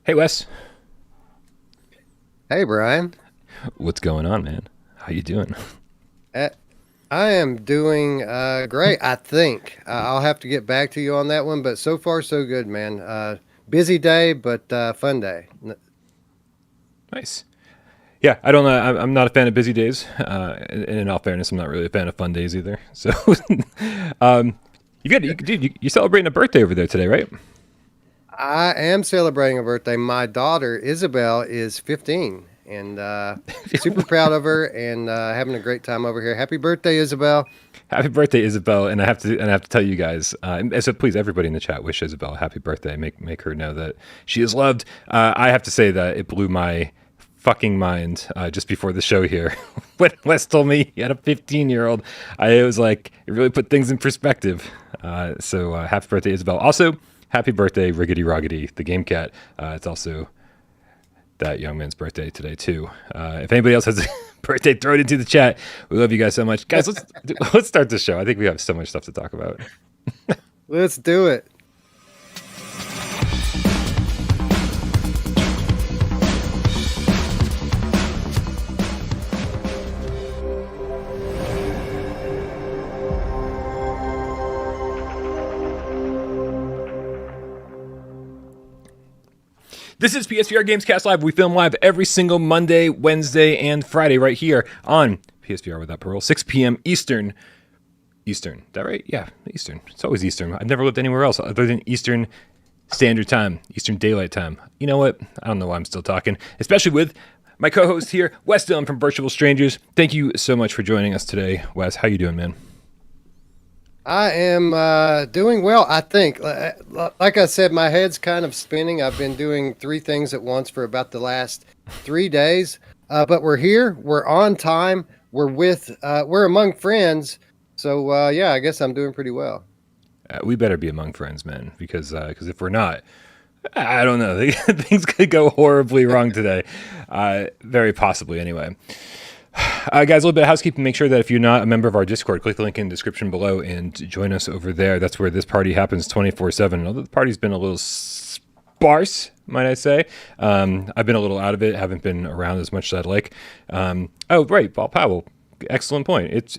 Hey Wes, Hey Brian. what's going on, man? How you doing? Uh, I am doing great. I think I'll have to get back to you on that one, but so far so good, man. Busy day, but fun day. Nice. Yeah, I don't know. I'm not a fan of busy days, and in all fairness, I'm not really a fan of fun days either. So, um, dude, you're celebrating a birthday over there today, right? I am celebrating a birthday. My daughter Isabelle is 15, and super proud of her and having a great time over here. Happy birthday, Isabelle! Happy birthday, Isabelle! And I have to tell you guys. So please, everybody in the chat, wish Isabelle a happy birthday. Make her know that she is loved. I have to say that it blew my fucking mind just before the show here when Wes told me he had a 15-year-old. I was like, it really put things in perspective. So happy birthday, Isabelle! Also, happy birthday, Riggedy Roggedy, the game cat. It's also that young man's birthday today too. If anybody else has a birthday, throw it into the chat. We love you guys so much, guys. Let's start the show. I think we have so much stuff to talk about. Let's do it. This is PSVR Gamescast Live. We film live every single Monday, Wednesday, and Friday right here on PSVR without parole, 6 p.m. Eastern. Eastern, is that right? Yeah, Eastern. It's always Eastern. I've never lived anywhere else other than Eastern Standard Time, Eastern Daylight Time. You know what? I don't know why I'm still talking, especially with my co-host here, Wes Dillon from Virtual Strangers. Thank you so much for joining us today, Wes. How you doing, man? I am doing well, I think. Like I said, my head's kind of spinning. I've been doing three things at once for about the last 3 days. But we're here. We're on time. We're among friends. So, yeah, I guess I'm doing pretty well. We better be among friends, man, because if we're not, I don't know. Things could go horribly wrong today. Very possibly, anyway. Guys, a little bit of housekeeping. Make sure that if you're not a member of our Discord, click the link in the description below and join us over there. That's where this party happens 24/7. Although the party's been a little sparse, might I say. I've been a little out of it. Haven't been around as much as I'd like. Oh, right, Paul Powell. Excellent point.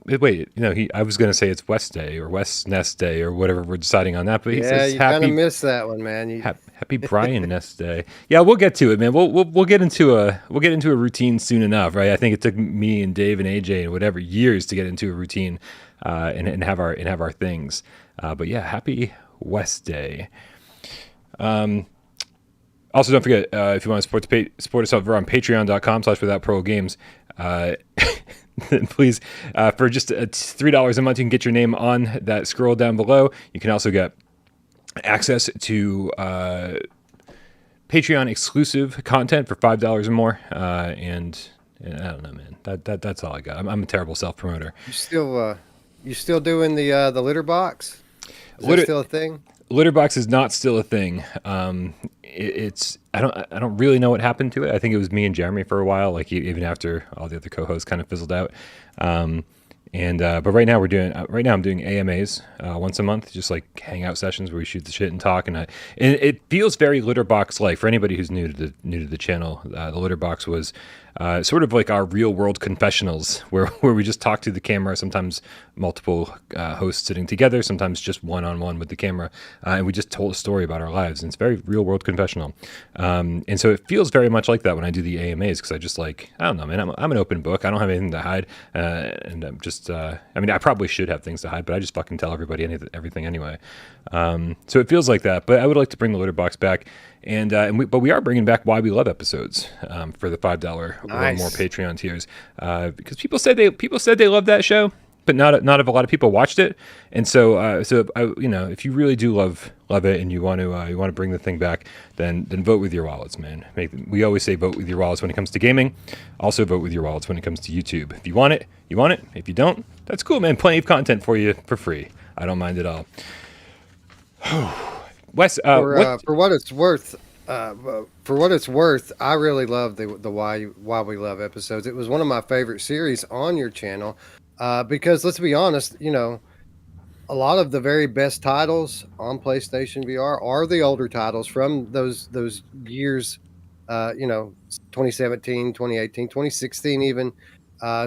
Wait, I was going to say it's West Day or West Nest Day or whatever we're deciding on that, but he Yeah, says you kind of happy missed that one, man. Happy Bryan Nest Day. Yeah, we'll get to it, man. We'll get into a routine soon enough, right? I think it took me and Dave and AJ and whatever years to get into a routine and have our things. But yeah, happy West Day. Also, don't forget if you want to support us over on Patreon.com/withoutparolegames. Please, for just $3 a month, you can get your name on that scroll down below. You can also get access to Patreon exclusive content for $5 or more. And I don't know, man. That's all I got. I'm a terrible self promoter. You still doing the litter box? Is that still a thing? Litterbox is not still a thing. I don't really know what happened to it. I think it was me and Jeremy for a while, like even after all the other co-hosts kind of fizzled out. But right now I'm doing AMAs once a month, just like hangout sessions where we shoot the shit and talk. And it feels very Litterbox like. For anybody who's new to the channel, the Litterbox was sort of like our real world confessionals, where we just talk to the camera. Sometimes multiple hosts sitting together, sometimes just one-on-one with the camera, and we just told a story about our lives. And it's very real world confessional. And so it feels very much like that when I do the AMAs, because I just I don't know, man. I'm an open book. I don't have anything to hide, and I'm just. I probably should have things to hide, but I just fucking tell everybody everything anyway. So it feels like that. But I would like to bring the litter box back, but we are bringing back Why We Love episodes for the $5 or more Patreon tiers, because people said they loved that show, but not a lot of people watched it. And so if you really do love it and you want to bring the thing back, then vote with your wallets, man. We always say vote with your wallets when it comes to gaming. Also vote with your wallets when it comes to YouTube. If you want it, you want it. If you don't, that's cool, man. Plenty of content for you for free. I don't mind at all. Wes, For what it's worth, I really love the Why We Love episodes. It was one of my favorite series on your channel, because let's be honest, a lot of the very best titles on PlayStation VR are the older titles from those years, 2017, 2018, 2016 even.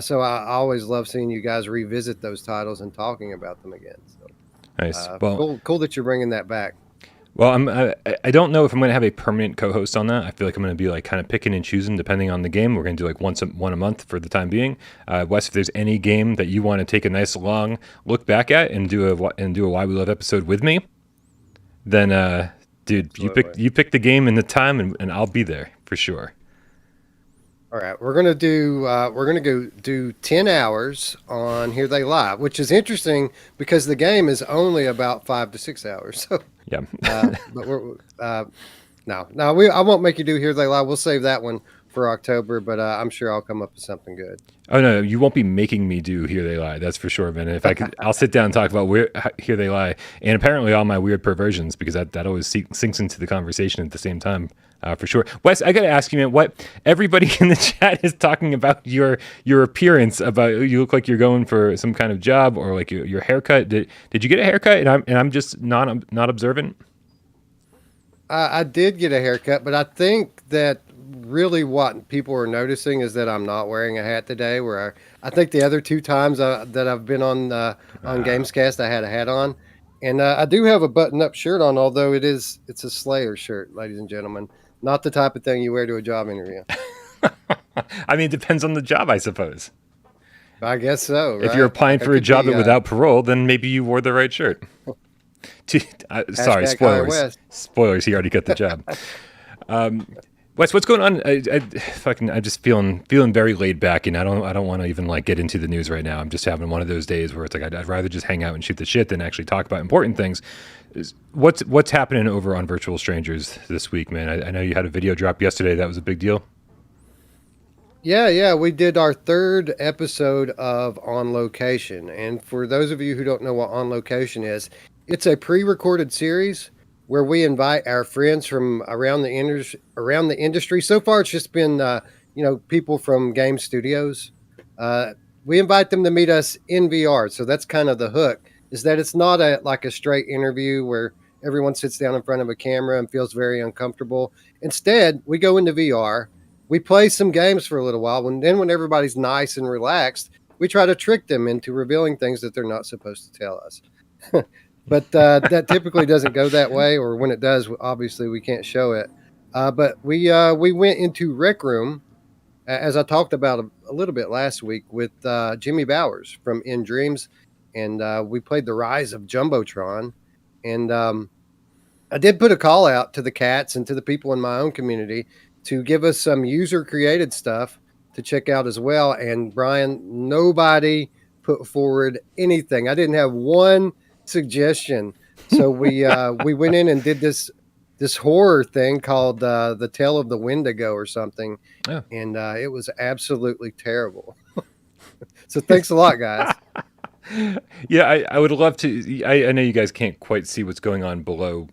So I always love seeing you guys revisit those titles and talking about them again. So Nice. Well, cool that you're bringing that back. Well, I don't know if I'm going to have a permanent co-host on that. I feel like I'm going to be like kind of picking and choosing depending on the game. We're going to do like one a month for the time being. Wes, if there's any game that you want to take a nice long look back at and do a Why We Love episode with me, then dude, Absolutely. you pick the game and the time, and I'll be there for sure. All right, we're gonna go do 10 hours on Here They Lie, which is interesting because the game is only about 5 to 6 hours. So, Yeah. but we're no, I won't make you do Here They Lie. We'll save that one for October, but I'm sure I'll come up with something good. Oh no, you won't be making me do Here They Lie. That's for sure, man. And if I could, I'll sit down and talk about Here They Lie, and apparently all my weird perversions, because that always sinks into the conversation at the same time, for sure. Wes, I gotta ask you, man. What everybody in the chat is talking about your appearance. About you look like you're going for some kind of job or like your haircut. Did you get a haircut? And I'm just not observant. I did get a haircut, but I think that really what people are noticing is that I'm not wearing a hat today. Where I think the other two times that I've been on GAMESCAST, I had a hat on, and I do have a button-up shirt on. Although it's a Slayer shirt, ladies and gentlemen, not the type of thing you wear to a job interview. I mean, it depends on the job, I suppose. I guess so. Right? If you're applying Like, for a job without parole, then maybe you wore the right shirt. Sorry, spoilers. Spoilers. He already got the job. Wes, what's going on? I'm just feeling very laid back, and I don't want to even like get into the news right now. I'm just having one of those days where it's like I'd rather just hang out and shoot the shit than actually talk about important things. What's happening over on Virtual Strangers this week, man? I know you had a video drop yesterday. That was a big deal. Yeah, we did our third episode of On Location. And for those of you who don't know what On Location is, it's a pre-recorded series where we invite our friends from around the industry. So far, it's just been people from game studios. We invite them to meet us in VR. So that's kind of the hook, is that it's not like a straight interview where everyone sits down in front of a camera and feels very uncomfortable. Instead, we go into VR. We play some games for a little while. When everybody's nice and relaxed, we try to trick them into revealing things that they're not supposed to tell us. But that typically doesn't go that way, or when it does, obviously we can't show it. But we went into Rec Room, as I talked about a little bit last week, with Jimmy Bowers from NDreams, and we played The Rise of Jumbotron. And I did put a call out to the cats and to the people in my own community to give us some user-created stuff to check out as well. And Bryan, nobody put forward anything. I didn't have one suggestion. So we went in and did this horror thing called The Tale of the Wendigo or something. Oh. And it was absolutely terrible. So thanks a lot, guys. Yeah, I would love to. I know you guys can't quite see what's going on below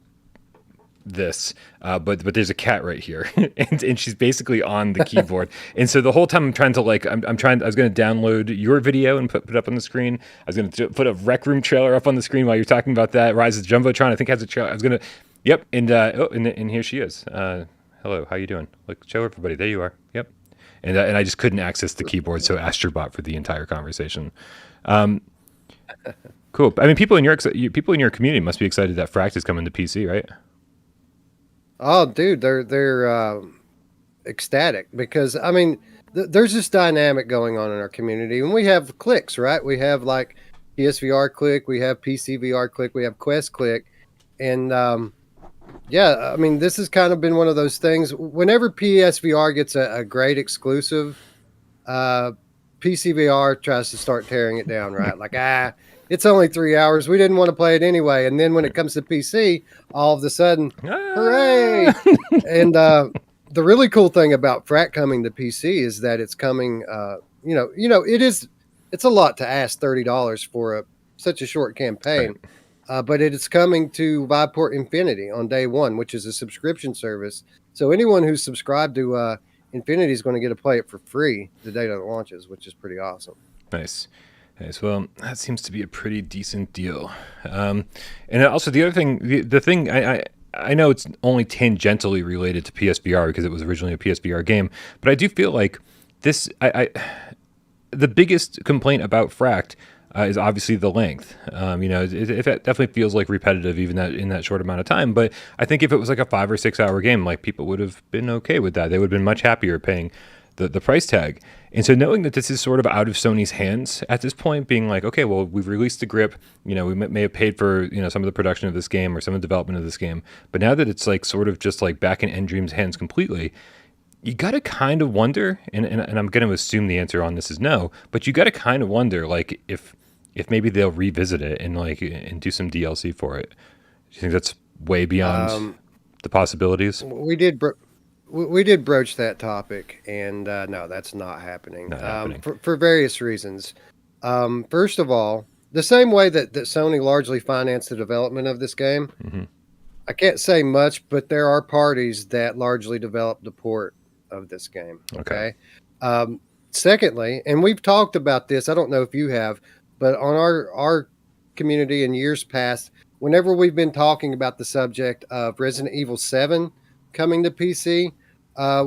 this, but there's a cat right here, and she's basically on the keyboard. And so the whole time I'm trying to I was going to download your video and put it up on the screen. I was going to put a Rec Room trailer up on the screen while you're talking about that. Rise of Jumbotron, I think, has a trailer. I was going to, yep, and here she is. Hello, how you doing? Like, show everybody. There you are. Yep. And I just couldn't access the keyboard, so Astrobot for the entire conversation. Cool. I mean, people in your community must be excited that Fracked is coming to PC, right? Oh, dude, they're ecstatic because I mean, there's this dynamic going on in our community, and we have clicks, right? We have like PSVR click, we have PCVR click, we have Quest click, and I mean, this has kind of been one of those things. Whenever PSVR gets a great exclusive, PCVR tries to start tearing it down, right? Like, it's only 3 hours. We didn't want to play it anyway. And then when it comes to PC, all of a sudden, hooray! And the really cool thing about Frack coming to PC is that it's coming. It's a lot to ask $30 for such a short campaign, but it is coming to Viveport Infinity on day one, which is a subscription service. So anyone who's subscribed to Infinity is going to get to play it for free the day that it launches, which is pretty awesome. Nice. Okay, so well, that seems to be a pretty decent deal. And also the other thing, the thing I know it's only tangentially related to PSVR because it was originally a PSVR game, but I do feel like this. The biggest complaint about Fracked is obviously the length. It definitely feels like repetitive even that in that short amount of time. But I think if it was like a 5 or 6 hour game, like people would have been okay with that. They would have been much happier paying the price tag. And so knowing that this is sort of out of Sony's hands at this point, being like, okay, well, we've released the grip, we may have paid for, some of the production of this game or some of the development of this game. But now that it's like sort of just like back in NDreams' hands completely, you got to kind of wonder, and I'm going to assume the answer on this is no, but you got to kind of wonder, like, if maybe they'll revisit it and do some DLC for it. Do you think that's way beyond the possibilities? We did broach that topic, and no, that's not happening. Not happening. For various reasons. First of all, the same way that Sony largely financed the development of this game, Mm-hmm. I can't say much, but there are parties that largely developed the port of this game. Okay. Secondly, and we've talked about this, I don't know if you have, but on our community in years past, whenever we've been talking about the subject of Resident Evil 7 coming to PC,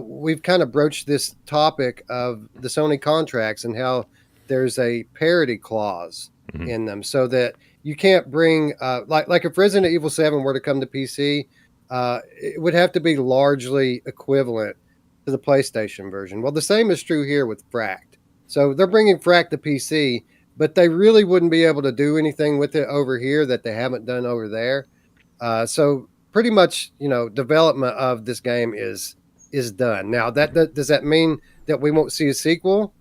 we've kind of broached this topic of the Sony contracts and how there's a parity clause Mm-hmm. in them so that you can't bring, like if Resident Evil 7 were to come to PC, it would have to be largely equivalent to the PlayStation version. Well, the same is true here with Fracked. So they're bringing Fracked to PC, but they really wouldn't be able to do anything with it over here that they haven't done over there. So pretty much, development of this game is done. Now, does that mean that we won't see a sequel?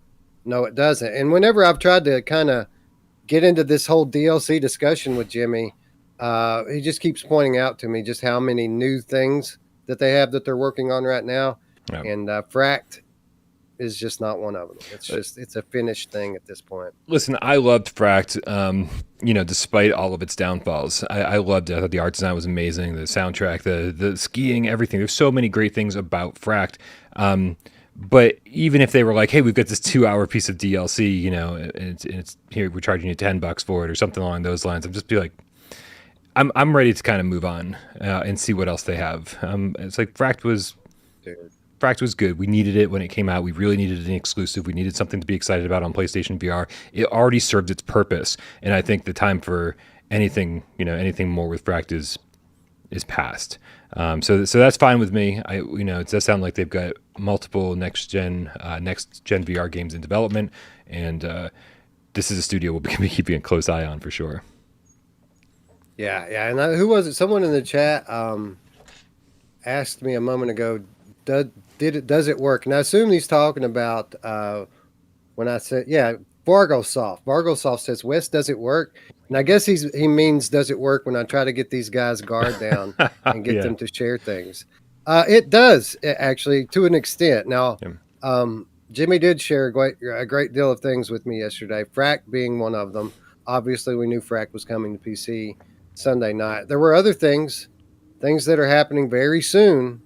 No, it doesn't. And whenever I've tried to kind of get into this whole DLC discussion with Jimmy, he just keeps pointing out to me just how many new things that they have that they're working on right now. Yeah. And Fracked is just not one of them. It's a finished thing at this point. Listen, I loved Fracked, despite all of its downfalls. I loved it. I thought the art design was amazing, the soundtrack, the skiing, everything. There's so many great things about Fracked. But even if they were like, hey, we've got this 2-hour piece of DLC, and it's here, we're charging you $10 for it or something along those lines, I'd just be like, I'm ready to kind of move on and see what else they have. It's like Fracked was good. We needed it when it came out. We really needed an exclusive. We needed something to be excited about on PlayStation VR. It already served its purpose, and I think the time for anything more with Fracked is past. So that's fine with me. It does sound like they've got multiple next gen VR games in development, and this is a studio we'll be keeping a close eye on for sure. Yeah. And who was it? Someone in the chat asked me a moment ago, does it work? And I assume he's talking about when I said, yeah, Vargosoft. Vargosoft says, Wes, does it work? And I guess he means, does it work when I try to get these guys' guard down and get them to share things? It does, actually, to an extent. Now, Jimmy did share a great deal of things with me yesterday, Fracked being one of them. Obviously, we knew Fracked was coming to PC Sunday night. There were other things that are happening very soon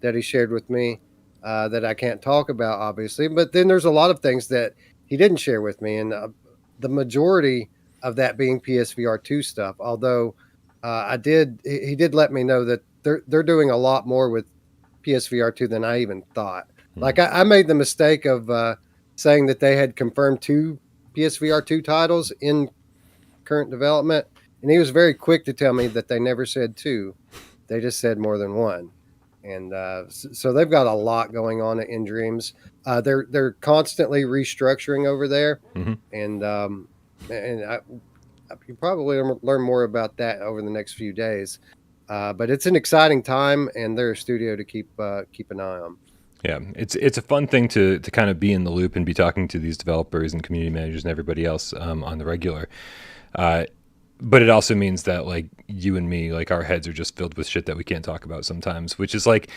that he shared with me that I can't talk about, obviously. But then there's a lot of things that he didn't share with me, and the majority of that being PSVR 2 stuff. Although he did let me know that they're doing a lot more with PSVR 2 than I even thought. Like I made the mistake of saying that they had confirmed 2 PSVR 2 titles in current development, and he was very quick to tell me that they never said 2. They just said more than 1. And so they've got a lot going on at NDreams. They're constantly restructuring over there, and you probably learn more about that over the next few days. But it's an exciting time, and they're a studio to keep an eye on. Yeah, it's a fun thing to kind of be in the loop and be talking to these developers and community managers and everybody else on the regular. But it also means that like you and me, like our heads are just filled with shit that we can't talk about sometimes, which is like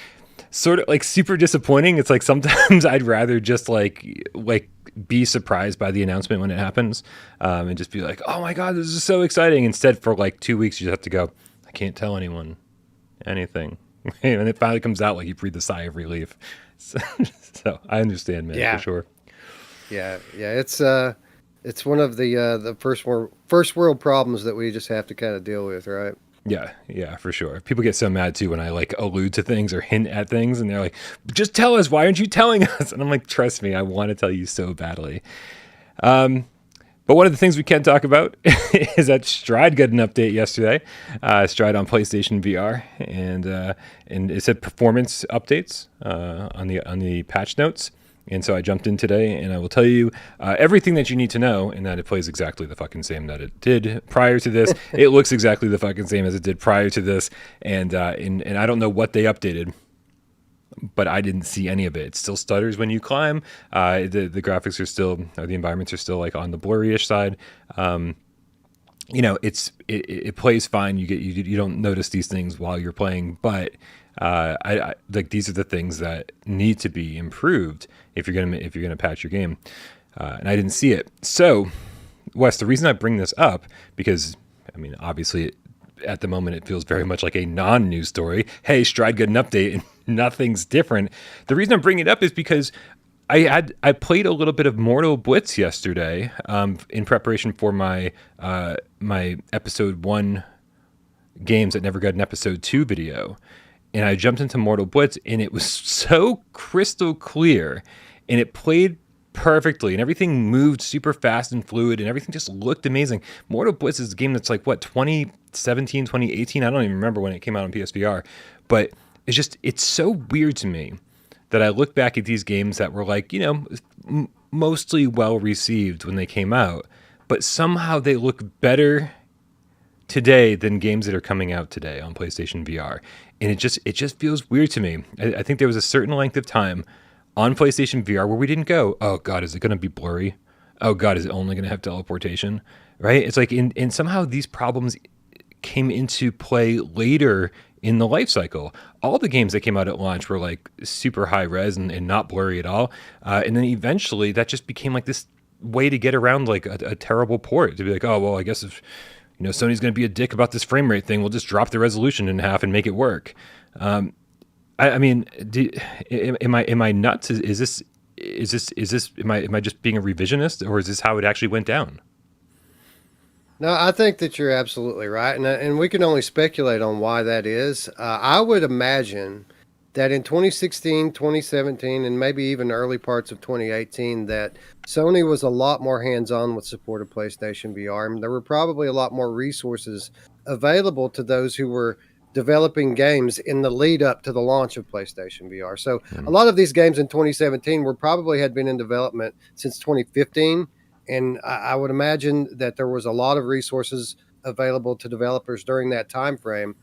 sort of like super disappointing. It's like sometimes I'd rather just like be surprised by the announcement when it happens and just be like, oh my God, this is so exciting. Instead, for like 2 weeks, you just have to go, I can't tell anyone anything. And it finally comes out, like you breathe a sigh of relief. So I understand, man, for sure. Yeah. It's It's one of the first world problems that we just have to kind of deal with, right? Yeah, for sure. People get so mad too when I like allude to things or hint at things, and they're like, "Just tell us. Why aren't you telling us?" And I'm like, "Trust me, I want to tell you so badly." But one of the things we can talk about is that Stride got an update yesterday. Stride on PlayStation VR, and it said performance updates on the patch notes. And so I jumped in today, and I will tell you everything that you need to know, and that it plays exactly the fucking same that it did prior to this. It looks exactly the fucking same as it did prior to this, and I don't know what they updated, but I didn't see any of it. It still stutters when you climb. The graphics are still, or the environments are still like on the blurry-ish side. It plays fine. You don't notice these things while you're playing, but I like these are the things that need to be improved if you're gonna patch your game. And I didn't see it. So, Wes, the reason I bring this up, because I mean, obviously, at the moment it feels very much like a non-news story. Hey, Stride got an update and nothing's different. The reason I'm bringing it up is because I played a little bit of Mortal Blitz yesterday in preparation for my my episode 1 games that never got an episode 2 video. And I jumped into Mortal Blitz, and it was so crystal clear, and it played perfectly, and everything moved super fast and fluid, and everything just looked amazing. Mortal Blitz is a game that's like, what, 2017, 2018? I don't even remember when it came out on PSVR. But it's so weird to me that I look back at these games that were like, mostly well received when they came out, but somehow they look better today than games that are coming out today on PlayStation VR. And it just feels weird to me. I think there was a certain length of time on PlayStation VR where we didn't go, oh God, is it going to be blurry? Oh God, is it only going to have teleportation? Right? It's like, and somehow these problems came into play later in the life cycle. All the games that came out at launch were like super high res and not blurry at all. And then eventually that just became like this way to get around like a terrible port, to be like, oh, well, I guess if Sony's going to be a dick about this frame rate thing, we'll just drop the resolution in half and make it work. I mean, am I nuts? Is this am I just being a revisionist, or is this how it actually went down? No, I think that you're absolutely right, and we can only speculate on why that is. I would imagine that in 2016, 2017, and maybe even early parts of 2018, that Sony was a lot more hands-on with support of PlayStation VR. I mean, there were probably a lot more resources available to those who were developing games in the lead up to the launch of PlayStation VR. So a lot of these games in 2017 had been in development since 2015. And I would imagine that there was a lot of resources available to developers during that time frame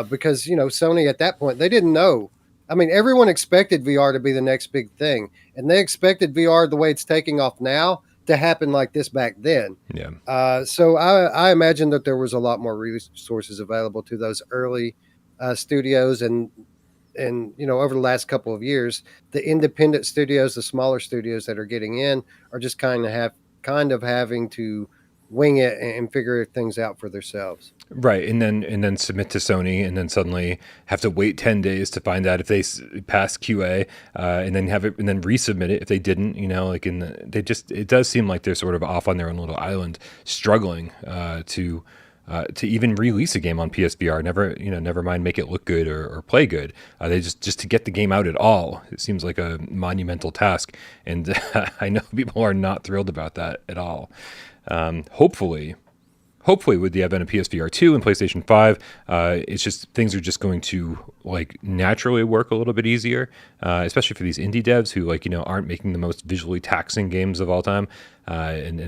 because, Sony at that point, they didn't know. I mean, everyone expected VR to be the next big thing, and they expected VR the way it's taking off now to happen like this back then. Yeah. So I imagine that there was a lot more resources available to those early studios, and over the last couple of years, the independent studios, the smaller studios that are getting in, are just kind of having to wing it and figure things out for themselves. Right, and then submit to Sony, and then suddenly have to wait 10 days to find out if they pass QA, and then have it, and then resubmit it if they didn't. It does seem like they're sort of off on their own little island, struggling to even release a game on PSVR. Never mind make it look good or play good. They just to get the game out at all, it seems like a monumental task, and I know people are not thrilled about that at all. Hopefully with the advent of PSVR 2 and PlayStation 5, it's just things are just going to like naturally work a little bit easier, especially for these indie devs who aren't making the most visually taxing games of all time, and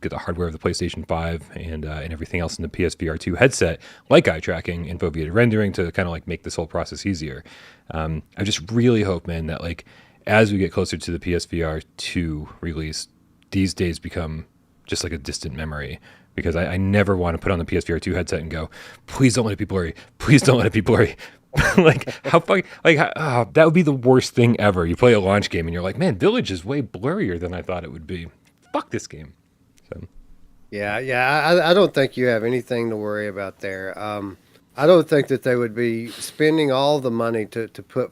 get the hardware of the PlayStation 5 and everything else in the PSVR 2 headset, like eye tracking and foveated rendering, to kind of like make this whole process easier. I just really hope, man, that like as we get closer to the PSVR 2 release, these days become just like a distant memory. Because I never want to put on the PSVR 2 headset and go, please don't let it be blurry. Please don't let it be blurry. That would be the worst thing ever. You play a launch game and you're like, man, Village is way blurrier than I thought it would be. Fuck this game. So. Yeah. I don't think you have anything to worry about there. I don't think that they would be spending all the money to put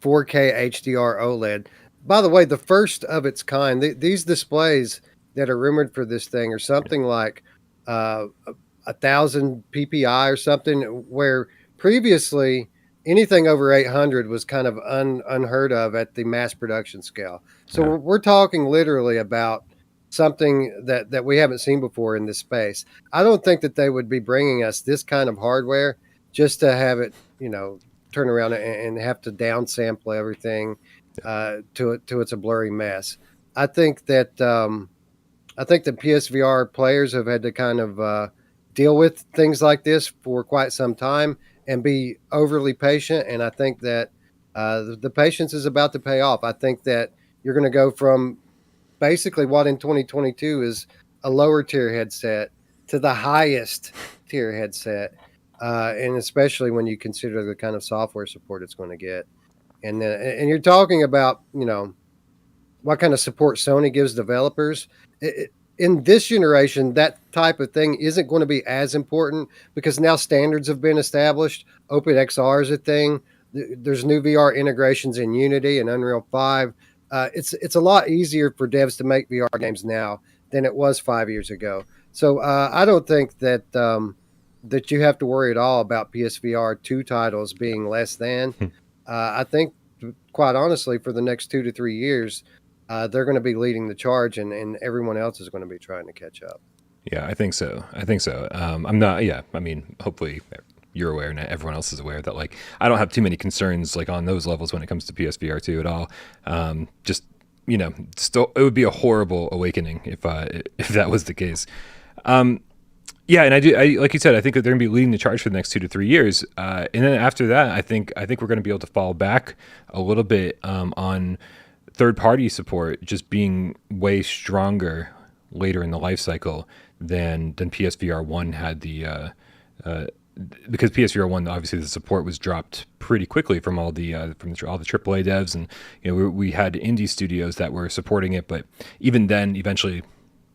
4K HDR OLED. By the way, the first of its kind, these displays that are rumored for this thing are something like 1,000 PPI or something, where previously anything over 800 was kind of unheard of at the mass production scale. So Yeah. we're talking literally about something that we haven't seen before in this space. I don't think that they would be bringing us this kind of hardware just to have it, turn around and have to downsample everything to it's a blurry mess. I think that the PSVR players have had to kind of deal with things like this for quite some time and be overly patient. And I think that the patience is about to pay off. I think that you're going to go from basically what in 2022 is a lower tier headset to the highest tier headset. And especially when you consider the kind of software support it's going to get. And you're talking about, what kind of support Sony gives developers. In this generation, that type of thing isn't going to be as important because now standards have been established. OpenXR is a thing. There's new VR integrations in Unity and Unreal 5. It's a lot easier for devs to make VR games now than it was 5 years ago. So I don't think that that you have to worry at all about PSVR 2 titles being less than. I think, quite honestly, for the next 2 to 3 years, they're going to be leading the charge, and everyone else is going to be trying to catch up. Yeah, I think so. I'm not. Yeah, I mean, hopefully you're aware and everyone else is aware that like I don't have too many concerns like on those levels when it comes to PSVR 2 at all. Just still, it would be a horrible awakening if that was the case. Yeah, and I like you said, I think that they're going to be leading the charge for the next 2 to 3 years, and then after that, I think we're going to be able to fall back a little bit on third-party support just being way stronger later in the life cycle than PSVR 1 had because PSVR 1 obviously the support was dropped pretty quickly from all the AAA devs, and we had indie studios that were supporting it, but even then eventually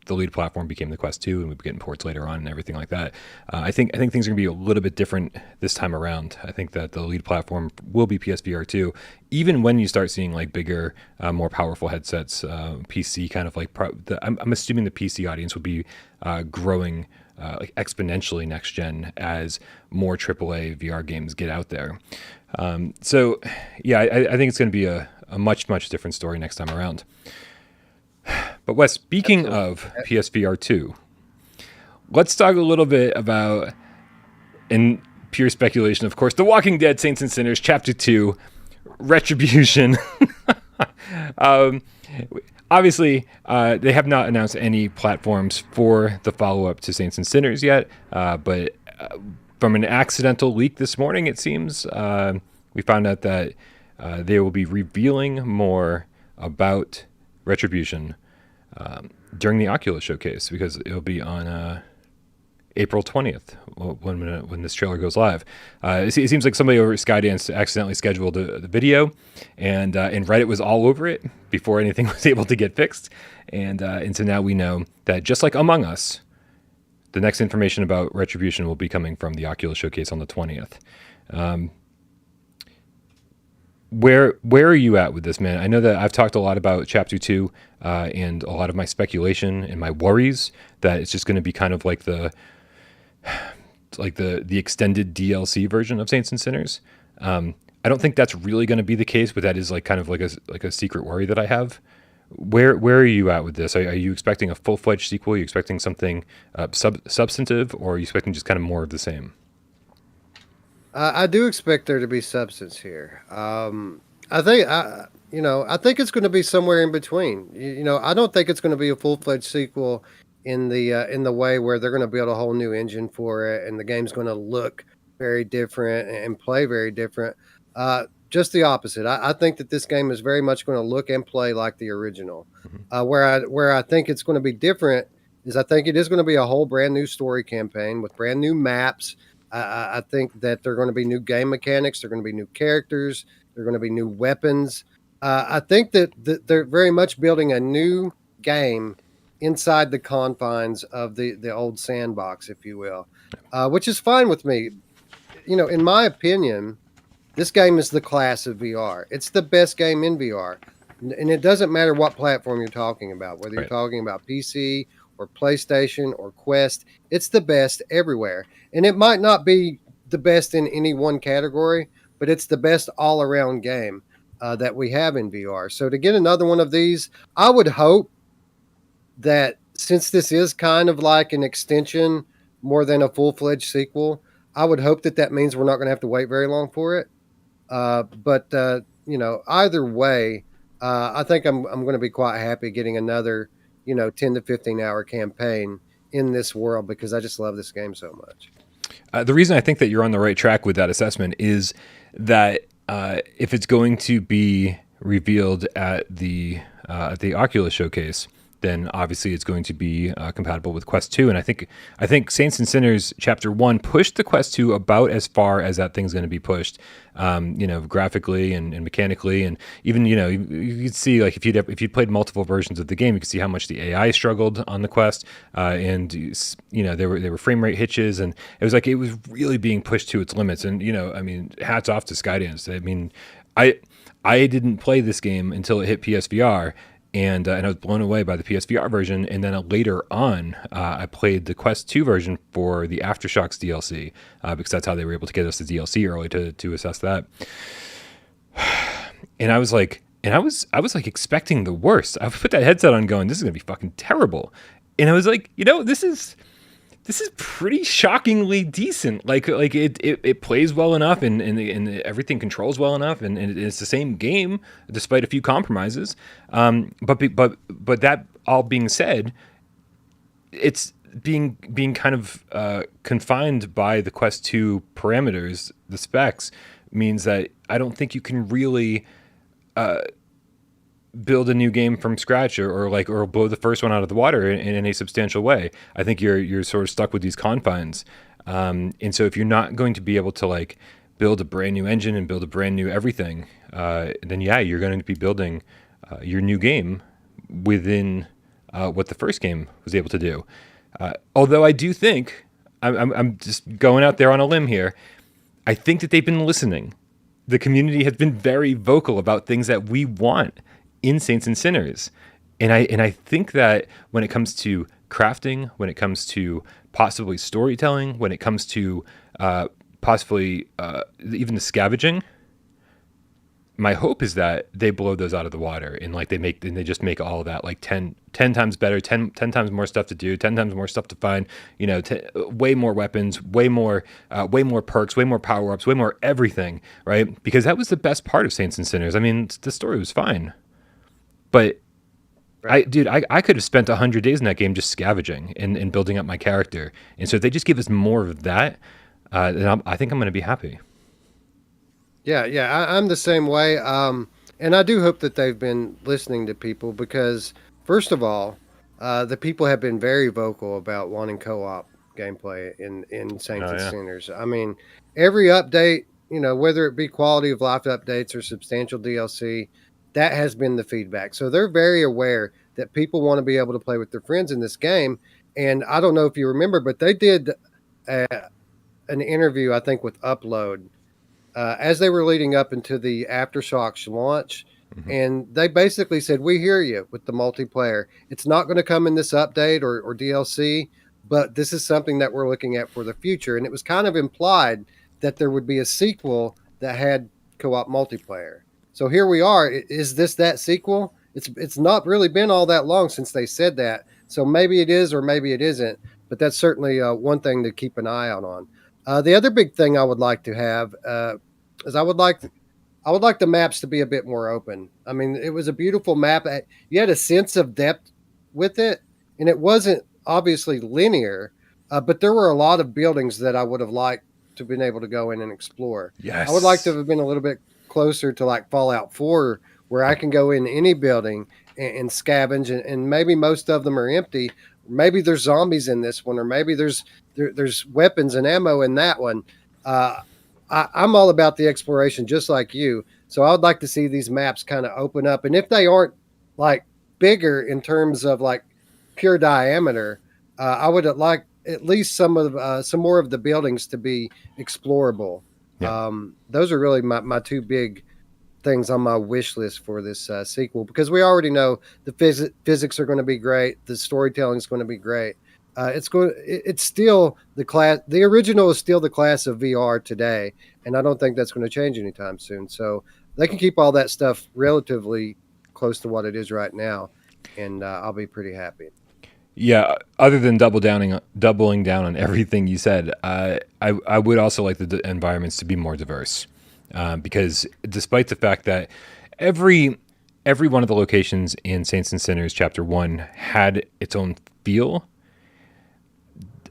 the lead platform became the Quest 2, and we'd be getting ports later on and everything like that. I think things are going to be a little bit different this time around. I think that the lead platform will be PSVR 2, even when you start seeing like bigger, more powerful headsets, PC kind of like. I'm assuming the PC audience will be growing like exponentially next gen as more AAA VR games get out there. So yeah, I think it's going to be a much different story next time around. But Wes, speaking of PSVR 2, let's talk a little bit about, in pure speculation, of course, The Walking Dead Saints and Sinners Chapter 2, Retribution. Obviously, they have not announced any platforms for the follow-up to Saints and Sinners yet, but from an accidental leak this morning, it seems, we found out that they will be revealing more about Retribution during the Oculus showcase, because it'll be on April 20th when this trailer goes live. It seems like somebody over at Skydance accidentally scheduled the video, and Reddit was all over it before anything was able to get fixed. And so now we know that just like Among Us, the next information about Retribution will be coming from the Oculus showcase on the 20th. Where are you at with this, man? I know that I've talked a lot about Chapter 2 and a lot of my speculation and my worries that it's just going to be kind of like the extended DLC version of Saints and Sinners. I don't think that's really going to be the case, but that is like kind of like a secret worry that I have. Where are you at with this? Are you expecting a full-fledged sequel? Are you expecting something substantive, or are you expecting just kind of more of the same? I do expect there to be substance here. I think it's going to be somewhere in between. I don't think it's going to be a full-fledged sequel in the way where they're going to build a whole new engine for it, and the game's going to look very different and play very different. Just the opposite. I think that this game is very much going to look and play like the original. Where I think it's going to be different is I think it is going to be a whole brand new story campaign with brand new maps. I think that there are going to be new game mechanics. There are going to be new characters. There are going to be new weapons. I think that they're very much building a new game inside the confines of the old sandbox, if you will, which is fine with me. In my opinion, this game is the class of VR. It's the best game in VR. And it doesn't matter what platform you're talking about, whether you're Right. talking about PC or PlayStation or Quest, it's the best everywhere. And it might not be the best in any one category, but it's the best all around game that we have in VR. So to get another one of these, I would hope that since this is kind of like an extension more than a full fledged sequel, I would hope that that means we're not going to have to wait very long for it. But either way, I think I'm going to be quite happy getting another 10 to 15 hour campaign in this world because I just love this game so much. The reason I think that you're on the right track with that assessment is that if it's going to be revealed at the Oculus showcase, then obviously it's going to be compatible with Quest 2. And I think Saints and Sinners Chapter 1 pushed the Quest 2 about as far as that thing's going to be pushed, graphically and mechanically. And even, you could see, like, if you'd played multiple versions of the game, you could see how much the AI struggled on the Quest. And, there were frame rate hitches, and it was really being pushed to its limits. And, hats off to Skydance. I mean, I didn't play this game until it hit PSVR, and I was blown away by the PSVR version. And then later on, I played the Quest 2 version for the Aftershocks DLC because that's how they were able to get us the DLC early to assess that. And I was like, expecting the worst. I put that headset on, going, "This is gonna be fucking terrible." And I was like, this is pretty shockingly decent. Like it plays well enough, and everything controls well enough, and it's the same game despite a few compromises. But that all being said, it's being kind of confined by the Quest 2 parameters, the specs, means that I don't think you can really build a new game from scratch or blow the first one out of the water in any substantial way. I think you're sort of stuck with these confines. And so if you're not going to be able to like build a brand new engine and build a brand new everything, then yeah, you're going to be building your new game within what the first game was able to do. Although I do think I'm just going out there on a limb here. I think that they've been listening. The community has been very vocal about things that we want in Saints and Sinners. And I think that when it comes to crafting, when it comes to possibly storytelling, when it comes to possibly even the scavenging, my hope is that they blow those out of the water and they just make all of that like 10 times better, 10 times more stuff to do, 10 times more stuff to find, way more weapons, way more perks, way more power-ups, way more everything, right? Because that was the best part of Saints and Sinners. I mean, the story was fine. But right. I could have spent 100 days in that game just scavenging and building up my character. And so if they just give us more of that, then I think I'm going to be happy. Yeah, I'm the same way. And I do hope that they've been listening to people because, first of all, the people have been very vocal about wanting co-op gameplay in Saints and Sinners. I mean, every update, whether it be quality of life updates or substantial DLC, that has been the feedback. So they're very aware that people want to be able to play with their friends in this game. And I don't know if you remember, but they did an interview, I think, with Upload as they were leading up into the Aftershocks launch. Mm-hmm. And they basically said, we hear you with the multiplayer. It's not going to come in this update or DLC, but this is something that we're looking at for the future. And it was kind of implied that there would be a sequel that had co-op multiplayer. So here we are. Is this that sequel? It's not really been all that long since they said that. So maybe it is or maybe it isn't. But that's certainly one thing to keep an eye out on. The other big thing I would like to have is I would like the maps to be a bit more open. I mean, it was a beautiful map. You had a sense of depth with it, and it wasn't obviously linear, but there were a lot of buildings that I would have liked to have been able to go in and explore. Yes. I would like to have been a little bit closer to like Fallout 4, where I can go in any building and scavenge, and maybe most of them are empty. Maybe there's zombies in this one, or maybe there's weapons and ammo in that one. I'm all about the exploration, just like you. So I would like to see these maps kind of open up, and if they aren't like bigger in terms of like pure diameter, I would like at least some more of the buildings to be explorable. Yeah. Those are really my two big things on my wish list for this sequel, because we already know the physics are going to be great, the storytelling is going to be great. It's still the class. The original is still the class of VR today, and I don't think that's going to change anytime soon. So they can keep all that stuff relatively close to what it is right now, and I'll be pretty happy. Yeah, other than doubling down on everything you said, I would also like the environments to be more diverse, because despite the fact that every one of the locations in Saints and Sinners Chapter 1 had its own feel,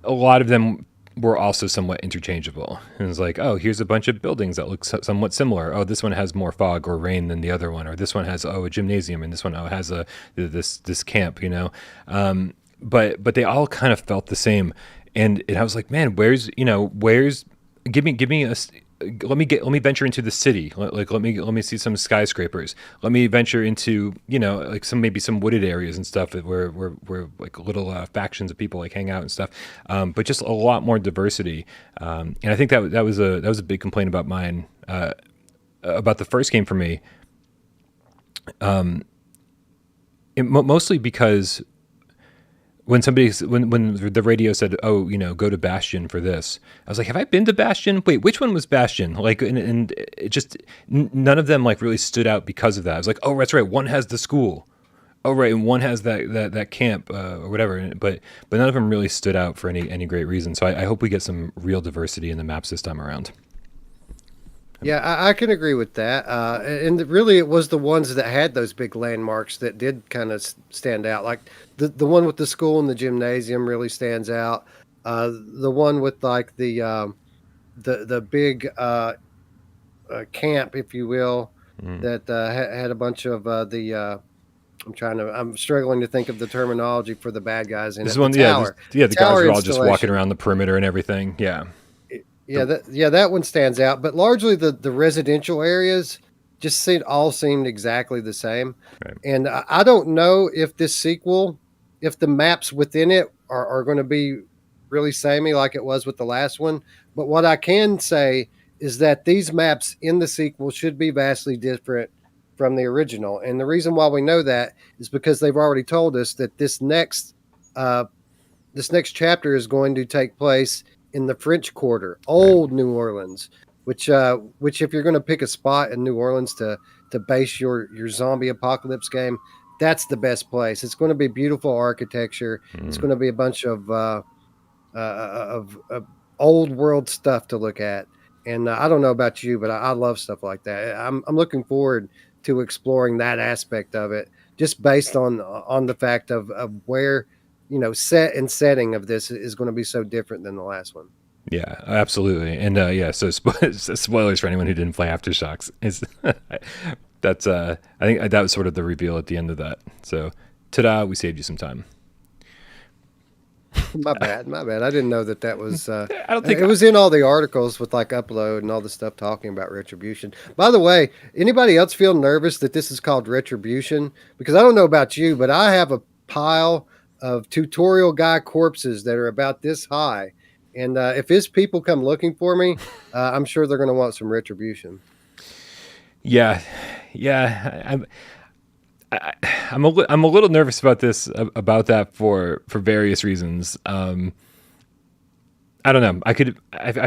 a lot of them were also somewhat interchangeable. And it's like, oh, here's a bunch of buildings that look somewhat similar. Oh, this one has more fog or rain than the other one, or this one has a gymnasium, and this one has this camp, you know. But they all kind of felt the same, and I was like, man, where's give me a let me venture into the city. Let me see some skyscrapers. Let me venture into like maybe some wooded areas and stuff where like little factions of people like hang out and stuff. But just a lot more diversity. And I think that was a big complaint about mine, about the first game for me. Mostly because when the radio said, "Oh, go to Bastion for this," I was like, "Have I been to Bastion? Wait, which one was Bastion?" Like, and it just none of them like really stood out because of that. I was like, "Oh, that's right. One has the school. Oh, right, and one has that camp or whatever." But none of them really stood out for any great reason. So I hope we get some real diversity in the maps this time around. Yeah, I can agree with that. And really, it was the ones that had those big landmarks that did kind of stand out. Like the one with the school and the gymnasium really stands out. The one with like the big camp, if you will, that had a bunch of I'm struggling to think of the terminology for the bad guys in this it. One, the tower. The guys were all just walking around the perimeter and everything. Yeah. Yeah, that one stands out. But largely the residential areas just seemed exactly the same. Right. And I don't know if this sequel, if the maps within it are going to be really samey like it was with the last one. But what I can say is that these maps in the sequel should be vastly different from the original. And the reason why we know that is because they've already told us that this next chapter is going to take place in the French Quarter, old New Orleans, which if you're going to pick a spot in New Orleans to base your zombie apocalypse game, that's the best place. It's going to be beautiful architecture. It's going to be a bunch of old world stuff to look at. And I don't know about you, but I love stuff like that. I'm looking forward to exploring that aspect of it, just based on the fact of where set and setting of this is going to be so different than the last one. Yeah, absolutely. And so spoilers for anyone who didn't play Aftershocks is that's I think that was sort of the reveal at the end of that. So ta-da, we saved you some time. My bad. I didn't know that was I don't think it was in all the articles with like Upload and all the stuff talking about Retribution. By the way, anybody else feel nervous that this is called Retribution? Because I don't know about you, but I have a pile of tutorial guy corpses that are about this high, and if his people come looking for me, I'm sure they're going to want some retribution. Yeah, I'm a little nervous about this, about that for various reasons. I don't know. I feel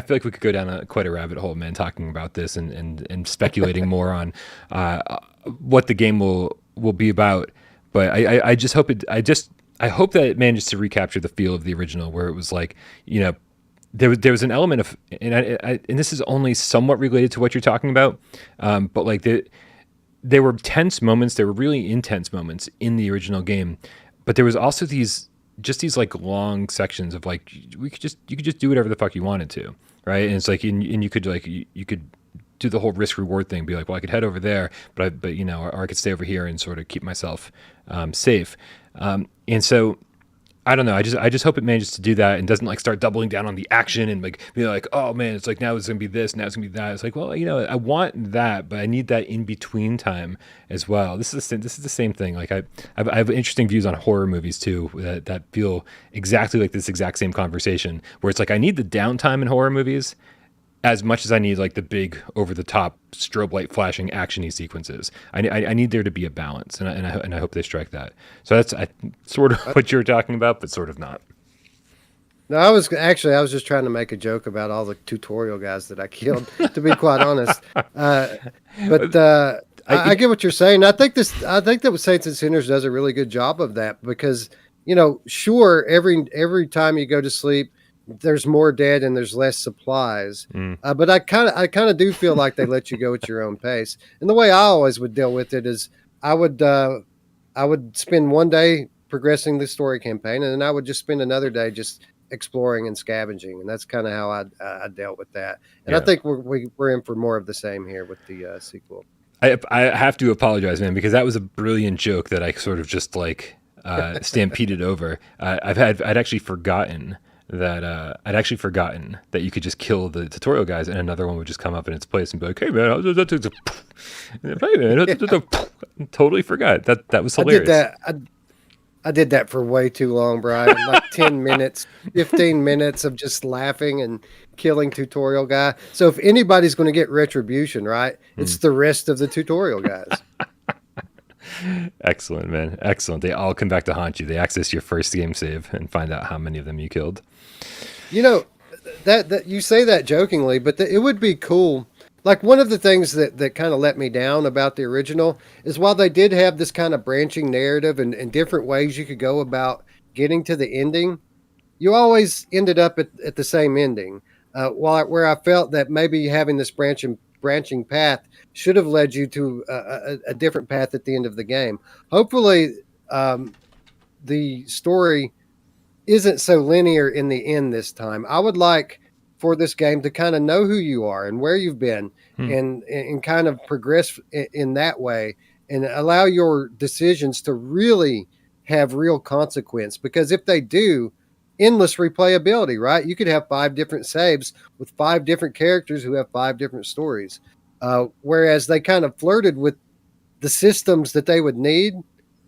like we could go down quite a rabbit hole, man, talking about this and speculating more on what the game will be about. But I just hope I hope that it manages to recapture the feel of the original, where it was like, there was an element of, and this is only somewhat related to what you're talking about, but like there were tense moments, there were really intense moments in the original game, but there was also these like long sections of like, you could just do whatever the fuck you wanted to, right? And it's like, and you could do the whole risk reward thing, be like, well, I could head over there, but or I could stay over here and sort of keep myself safe. And so I don't know. I just hope it manages to do that and doesn't like start doubling down on the action and like be like, oh man, it's like now it's gonna be this, now it's gonna be that. It's like, well, I want that, but I need that in between time as well. This is the same thing. Like I have interesting views on horror movies too that feel exactly like this exact same conversation, where it's like I need the downtime in horror movies, as much as I need like the big over the top strobe light flashing actiony sequences. I need there to be a balance, and I hope they strike that. So that's sort of what you're talking about, but sort of not. No, I was just trying to make a joke about all the tutorial guys that I killed, to be quite honest. But I get what you're saying. I think that Saints and Sinners does a really good job of that because, sure, every time you go to sleep, there's more dead and there's less supplies. But I kind of do feel like they let you go at your own pace. And the way I always would deal with it is I would spend one day progressing the story campaign, and then I would just spend another day just exploring and scavenging, and that's kind of how I dealt with that. And I think we're in for more of the same here with the sequel. I have to apologize, man, because that was a brilliant joke that I sort of just like stampeded over. I'd actually forgotten that you could just kill the tutorial guys and another one would just come up in its place and be like, "Hey man, totally forgot that was hilarious." I did that for way too long, Brian. Like 10 minutes, 15 minutes of just laughing and killing tutorial guy. So if anybody's going to get retribution, right, it's the rest of the tutorial guys. Excellent, man. Excellent. They all come back to haunt you. They access your first game save and find out how many of them you killed. That you say that jokingly, but it would be cool. Like one of the things that kind of let me down about the original is while they did have this kind of branching narrative and different ways you could go about getting to the ending, you always ended up at the same ending. Where I felt that maybe having this branching path should have led you to a different path at the end of the game. Hopefully, the story isn't so linear in the end this time. I would like for this game to kind of know who you are and where you've been and kind of progress in that way and allow your decisions to really have real consequence. Because if they do, endless replayability, right? You could have 5 different saves with 5 different characters who have 5 different stories. Whereas they kind of flirted with the systems that they would need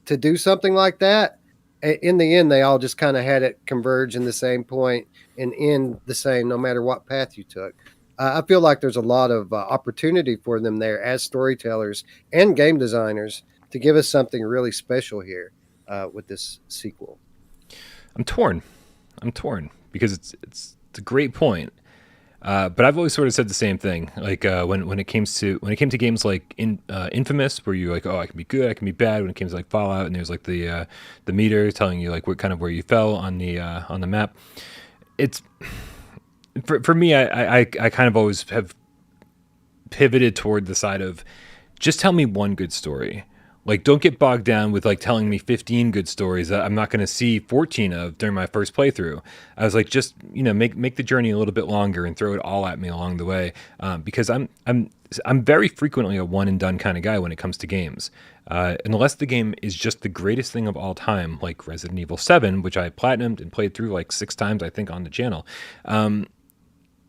to do something like that. In the end, they all just kind of had it converge in the same point and end the same, no matter what path you took. I feel like there's a lot of opportunity for them there as storytellers and game designers to give us something really special here with this sequel. I'm torn because it's a great point. But I've always sort of said the same thing. Like when it came to games like Infamous, where you're like, oh, I can be good, I can be bad. When it came to like Fallout, and there's like the meter telling you like what kind of where you fell on the map. It's for me. I kind of always have pivoted toward the side of just tell me one good story. Like, don't get bogged down with like telling me 15 good stories that I'm not going to see 14 of during my first playthrough. I was like, just make the journey a little bit longer and throw it all at me along the way, because I'm very frequently a one and done kind of guy when it comes to games. Unless the game is just the greatest thing of all time, like Resident Evil 7, which I platinumed and played through like 6 times, I think, on the channel. I'm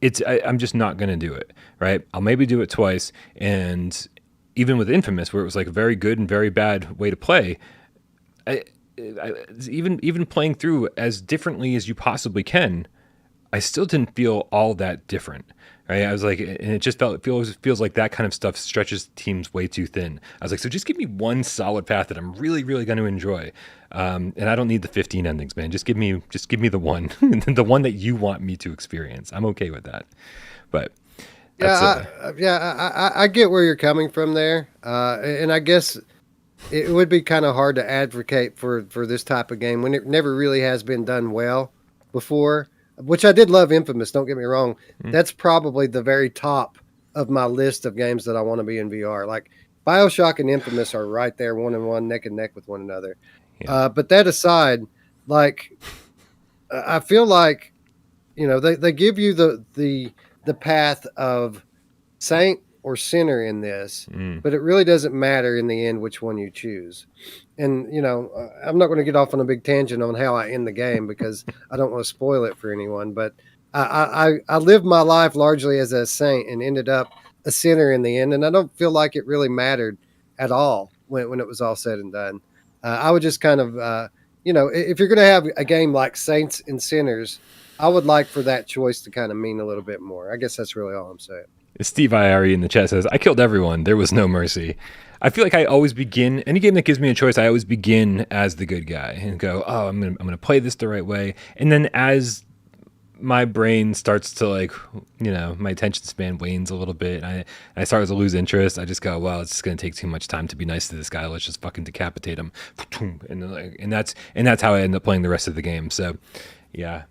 just not going to do it. Right? I'll maybe do it twice, and even with Infamous, where it was like a very good and very bad way to play, even playing through as differently as you possibly can, I still didn't feel all that different. Right? I was like, and it just feels like that kind of stuff stretches teams way too thin. I was like, so just give me one solid path that I'm really, really going to enjoy, and I don't need the 15 endings, man. Just give me the one, the one that you want me to experience. I'm okay with that, but. I get where you're coming from there, and I guess it would be kind of hard to advocate for this type of game when it never really has been done well before. Which I did love Infamous. Don't get me wrong; that's probably the very top of my list of games that I want to be in VR. Like BioShock and Infamous are right there, 1-on-1, neck and neck with one another. Yeah. But that aside, like I feel like they give you the path of saint or sinner in this, but it really doesn't matter in the end which one you choose. And, I'm not going to get off on a big tangent on how I end the game because I don't want to spoil it for anyone, but I lived my life largely as a saint and ended up a sinner in the end. And I don't feel like it really mattered at all when it was all said and done. I would just kind of, if you're going to have a game like Saints and Sinners, I would like for that choice to kind of mean a little bit more. I guess that's really all I'm saying. Steve Iari in the chat says, I killed everyone. There was no mercy. I feel like I always begin, any game that gives me a choice, I always begin as the good guy and go, oh, I'm gonna play this the right way. And then as my brain starts to like, my attention span wanes a little bit. I start to lose interest. I just go, well, it's just going to take too much time to be nice to this guy. Let's just fucking decapitate him. And that's how I end up playing the rest of the game. So yeah,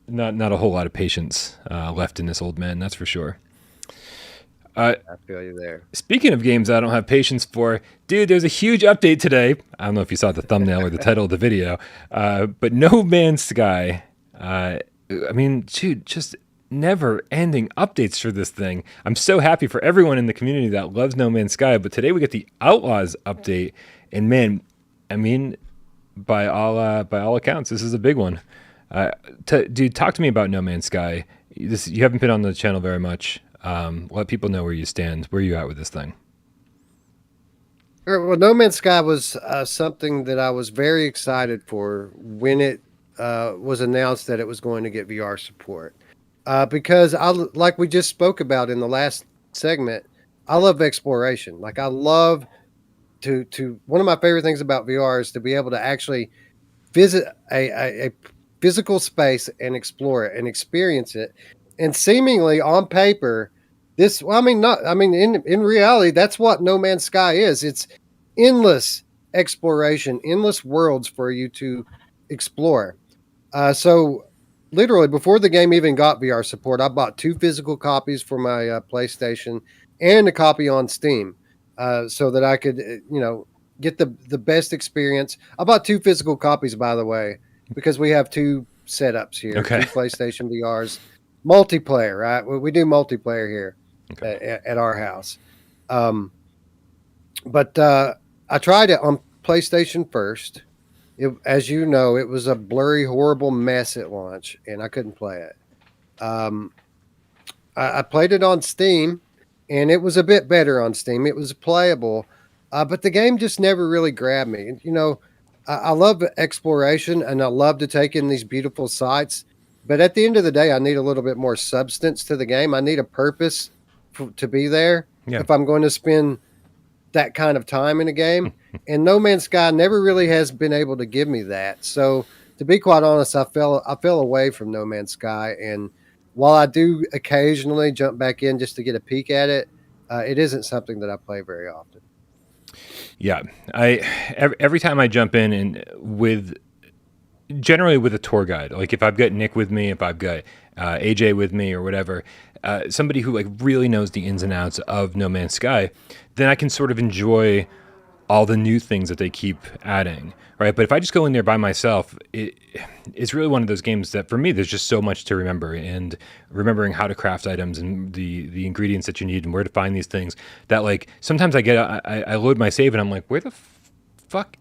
not a whole lot of patience left in this old man. That's for sure. I feel you there. Speaking of games I don't have patience for, dude, there's a huge update today. I don't know if you saw the thumbnail or the title of the video, but No Man's Sky, I mean, dude, just never-ending updates for this thing. I'm so happy for everyone in the community that loves No Man's Sky, but today we get the Outlaws update, and man, I mean, by all accounts, this is a big one. Dude, talk to me about No Man's Sky. You haven't been on the channel very much. Let people know where you stand. Where are you at with this thing? Well, No Man's Sky was something that I was very excited for when it was announced that it was going to get VR support. Because like we just spoke about in the last segment, I love exploration. Like I love to one of my favorite things about VR is to be able to actually visit a physical space and explore it and experience it. And seemingly on paper, in reality, that's what No Man's Sky is. It's endless exploration, endless worlds for you to explore. So literally before the game even got VR support, I bought 2 physical copies for my PlayStation and a copy on Steam, so that I could, get the best experience. I bought 2 physical copies, by the way, because we have 2 setups here, okay. 2 PlayStation VRs, multiplayer, right? We do multiplayer here at our house. But I tried it on PlayStation first. As you know, it was a blurry, horrible mess at launch, and I couldn't play it. I played it on Steam, and it was a bit better on Steam. It was playable, but the game just never really grabbed me. I love exploration, and I love to take in these beautiful sights. But at the end of the day, I need a little bit more substance to the game. I need a purpose to be there if I'm going to spend that kind of time in a game. And No Man's Sky never really has been able to give me that. So to be quite honest, I fell away from No Man's Sky. And while I do occasionally jump back in just to get a peek at it, it isn't something that I play very often. Yeah, every time I jump in and generally with a tour guide, like if I've got Nick with me, if I've got AJ with me or whatever, somebody who like really knows the ins and outs of No Man's Sky, then I can sort of enjoy all the new things that they keep adding, right? But if I just go in there by myself, it's really one of those games that for me, there's just so much to remember, and remembering how to craft items and the ingredients that you need and where to find these things, that like sometimes I load my save and I'm like, where the fuck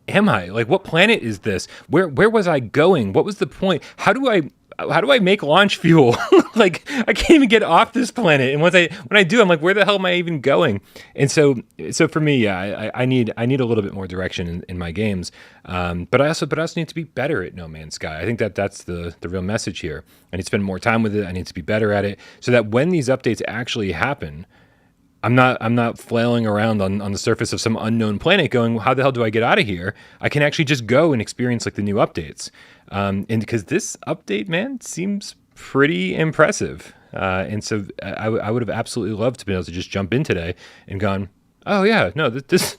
am I? Like, what planet is this? Where was I going? What was the point? How do I make launch fuel? Like, I can't even get off this planet. And when I do, I'm like, where the hell am I even going? And so for me, yeah, I need a little bit more direction in my games. But I also need to be better at No Man's Sky. I think that's the real message here. I need to spend more time with it. I need to be better at it so that when these updates actually happen, I'm not flailing around on the surface of some unknown planet going, how the hell do I get out of here? I can actually just go and experience like the new updates. And because this update, man, seems pretty impressive. And so I would have absolutely loved to be able to just jump in today and gone, oh yeah, no, this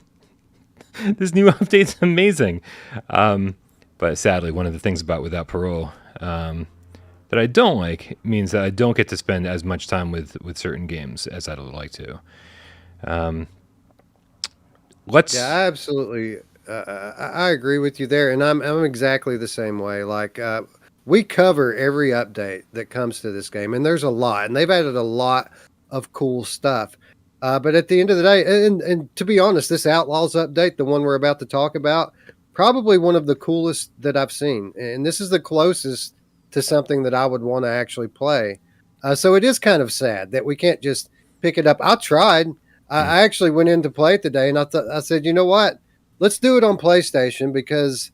new update's amazing. But sadly, one of the things about Without Parole, that I don't like means that I don't get to spend as much time with certain games as I'd like to. Yeah, absolutely. I agree with you there, and I'm exactly the same way. Like we cover every update that comes to this game, and there's a lot, and they've added a lot of cool stuff. But at the end of the day, and to be honest, this Outlaws update, the one we're about to talk about, probably one of the coolest that I've seen, and this is the closest to something that I would want to actually play. So it is kind of sad that we can't just pick it up. I tried. I actually went in to play it today, and I said, you know what? Let's do it on PlayStation because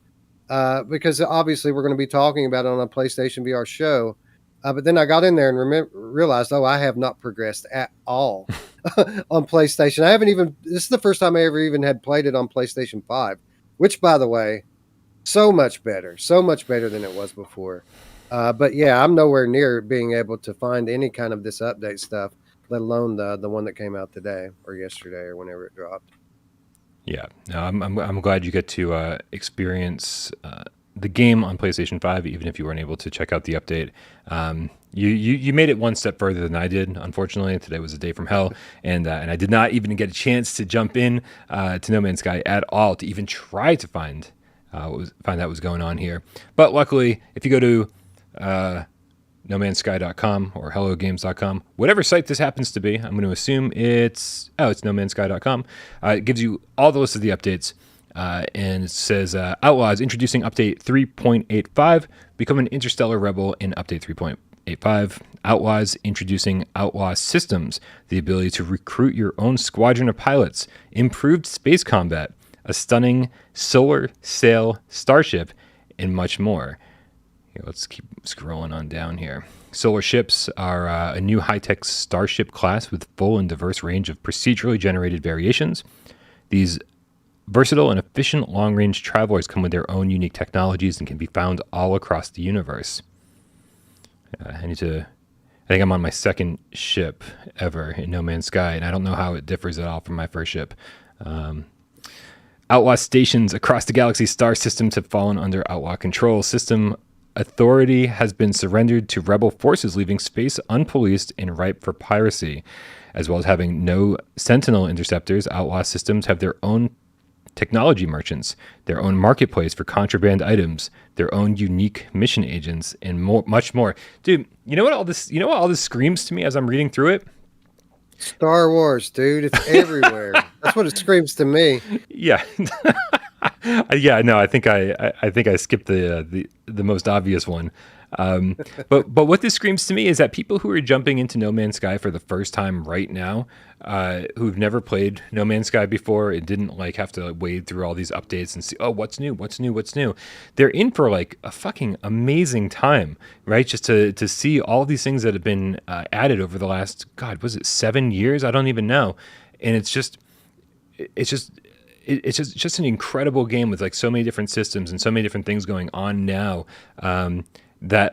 because obviously we're going to be talking about it on a PlayStation VR show. But then I got in there and realized, I have not progressed at all on PlayStation. This is the first time I ever even had played it on PlayStation 5, which, by the way, so much better than it was before. But yeah, I'm nowhere near being able to find any kind of this update stuff, let alone the one that came out today or yesterday or whenever it dropped. Yeah, no, I'm glad you get to experience the game on PlayStation 5, even if you weren't able to check out the update. You made it one step further than I did. Unfortunately, today was a day from hell, and I did not even get a chance to jump in to No Man's Sky at all to even try to find out what was going on here. But luckily, if you go to nomansky.com or hellogames.com, whatever site this happens to be, I'm going to assume it's nomansky.com. It gives you all the list of the updates, and it says Outlaws introducing update 3.85, become an interstellar rebel in update 3.85. Outlaws introducing Outlaw systems, the ability to recruit your own squadron of pilots, improved space combat, a stunning solar sail starship, and much more. Here, let's keep scrolling on down here. Solar ships are a new high-tech starship class with full and diverse range of procedurally generated variations. These versatile and efficient long-range travelers come with their own unique technologies and can be found all across the universe. I think I'm on my second ship ever in No Man's Sky, and I don't know how it differs at all from my first ship. Outlaw stations across the galaxy star systems have fallen under Outlaw control. System authority has been surrendered to rebel forces, leaving space unpoliced and ripe for piracy. As well as having no sentinel interceptors, Outlaw systems have their own technology merchants, their own marketplace for contraband items, their own unique mission agents, and much more. Dude, you know what all this screams to me as I'm reading through it? Star Wars, dude. It's everywhere. That's what it screams to me. Yeah. Yeah, no, I think I skipped the most obvious one. But what this screams to me is that people who are jumping into No Man's Sky for the first time right now, who've never played No Man's Sky before and didn't have to wade through all these updates and see, oh, what's new. They're in for a fucking amazing time, right? Just to see all these things that have been added over the last, God, was it 7 years? I don't even know. And it's just an incredible game with so many different systems and so many different things going on now, that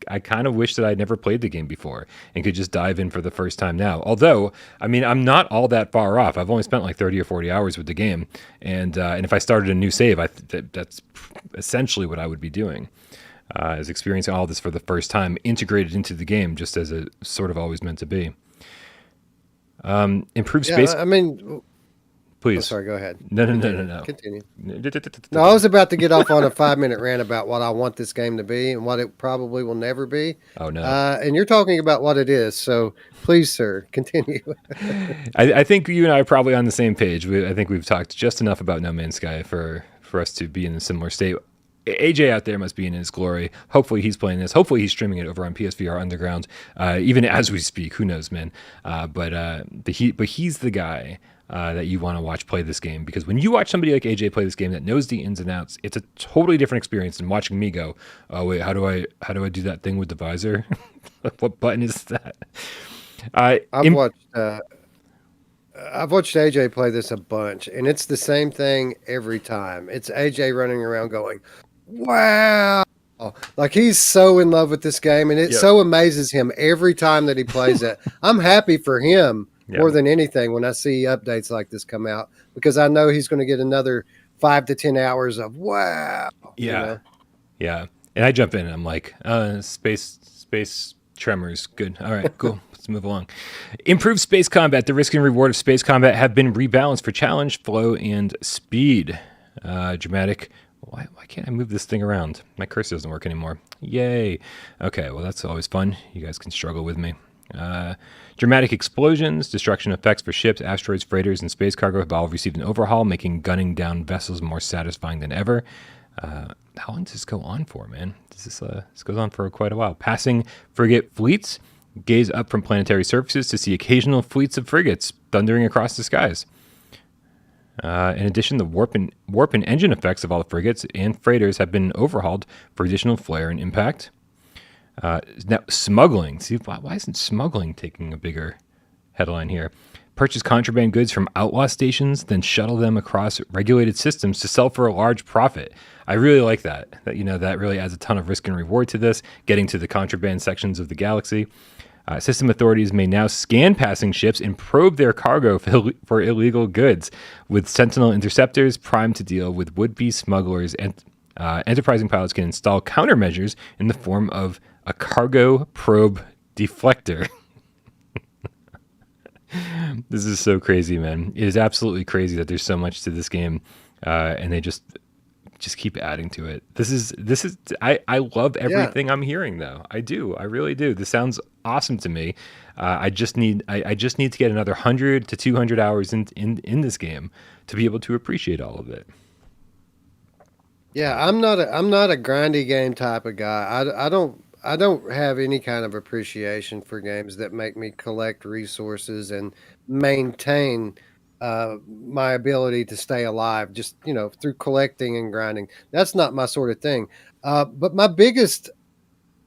I kind of wish that I'd never played the game before and could just dive in for the first time now. Although, I mean, I'm not all that far off. I've only spent 30 or 40 hours with the game, and if I started a new save, that's essentially what I would be doing, is experiencing all this for the first time, integrated into the game, just as it sort of always meant to be. Improved space. I mean, please. Oh, sorry, go ahead. No. Continue. No, I was about to get off on a 5-minute rant about what I want this game to be and what it probably will never be. Oh, no. And you're talking about what it is. So please, sir, continue. I think you and I are probably on the same page. I think we've talked just enough about No Man's Sky for us to be in a similar state. AJ out there must be in his glory. Hopefully he's playing this. Hopefully he's streaming it over on PSVR Underground, even as we speak. Who knows, man? But he's the guy that you want to watch play this game, because when you watch somebody like AJ play this game that knows the ins and outs, it's a totally different experience than watching me go, oh wait, how do I do that thing with the visor? What button is that? I've watched AJ play this a bunch, and it's the same thing every time. It's AJ running around going, wow. He's so in love with this game, and it so amazes him every time that he plays it. I'm happy for him more than anything when I see updates like this come out, because I know he's going to get another 5 to 10 hours of wow. Yeah. Yeah. And I jump in and I'm like, space tremors. Good. All right, cool. Let's move along. Improved space combat. The risk and reward of space combat have been rebalanced for challenge, flow, and speed. Dramatic. Why can't I move this thing around? My cursor doesn't work anymore. Yay. Okay, well, that's always fun. You guys can struggle with me. Dramatic explosions, destruction effects for ships, asteroids, freighters, and space cargo have all received an overhaul, making gunning down vessels more satisfying than ever. How long does this go on for, man? This goes on for quite a while. Passing frigate fleets. Gaze up from planetary surfaces to see occasional fleets of frigates thundering across the skies. In addition, the warp and engine effects of all the frigates and freighters have been overhauled for additional flair and impact. Now, smuggling. See, why isn't smuggling taking a bigger headline here? Purchase contraband goods from outlaw stations, then shuttle them across regulated systems to sell for a large profit. I really like that. That really adds a ton of risk and reward to this, getting to the contraband sections of the galaxy. System authorities may now scan passing ships and probe their cargo for illegal goods, with Sentinel interceptors primed to deal with would-be smugglers, and enterprising pilots can install countermeasures in the form of a cargo probe deflector. This is so crazy, man. It is absolutely crazy that there's so much to this game, and they just keep adding to it. This is I love everything I'm hearing, though. I do. I really do. This sounds awesome to me. I just need to get another 100 to 200 hours in this game to be able to appreciate all of it. Yeah, I'm not a grindy game type of guy. I don't have any kind of appreciation for games that make me collect resources and maintain my ability to stay alive just through collecting and grinding. That's not my sort of thing. But my biggest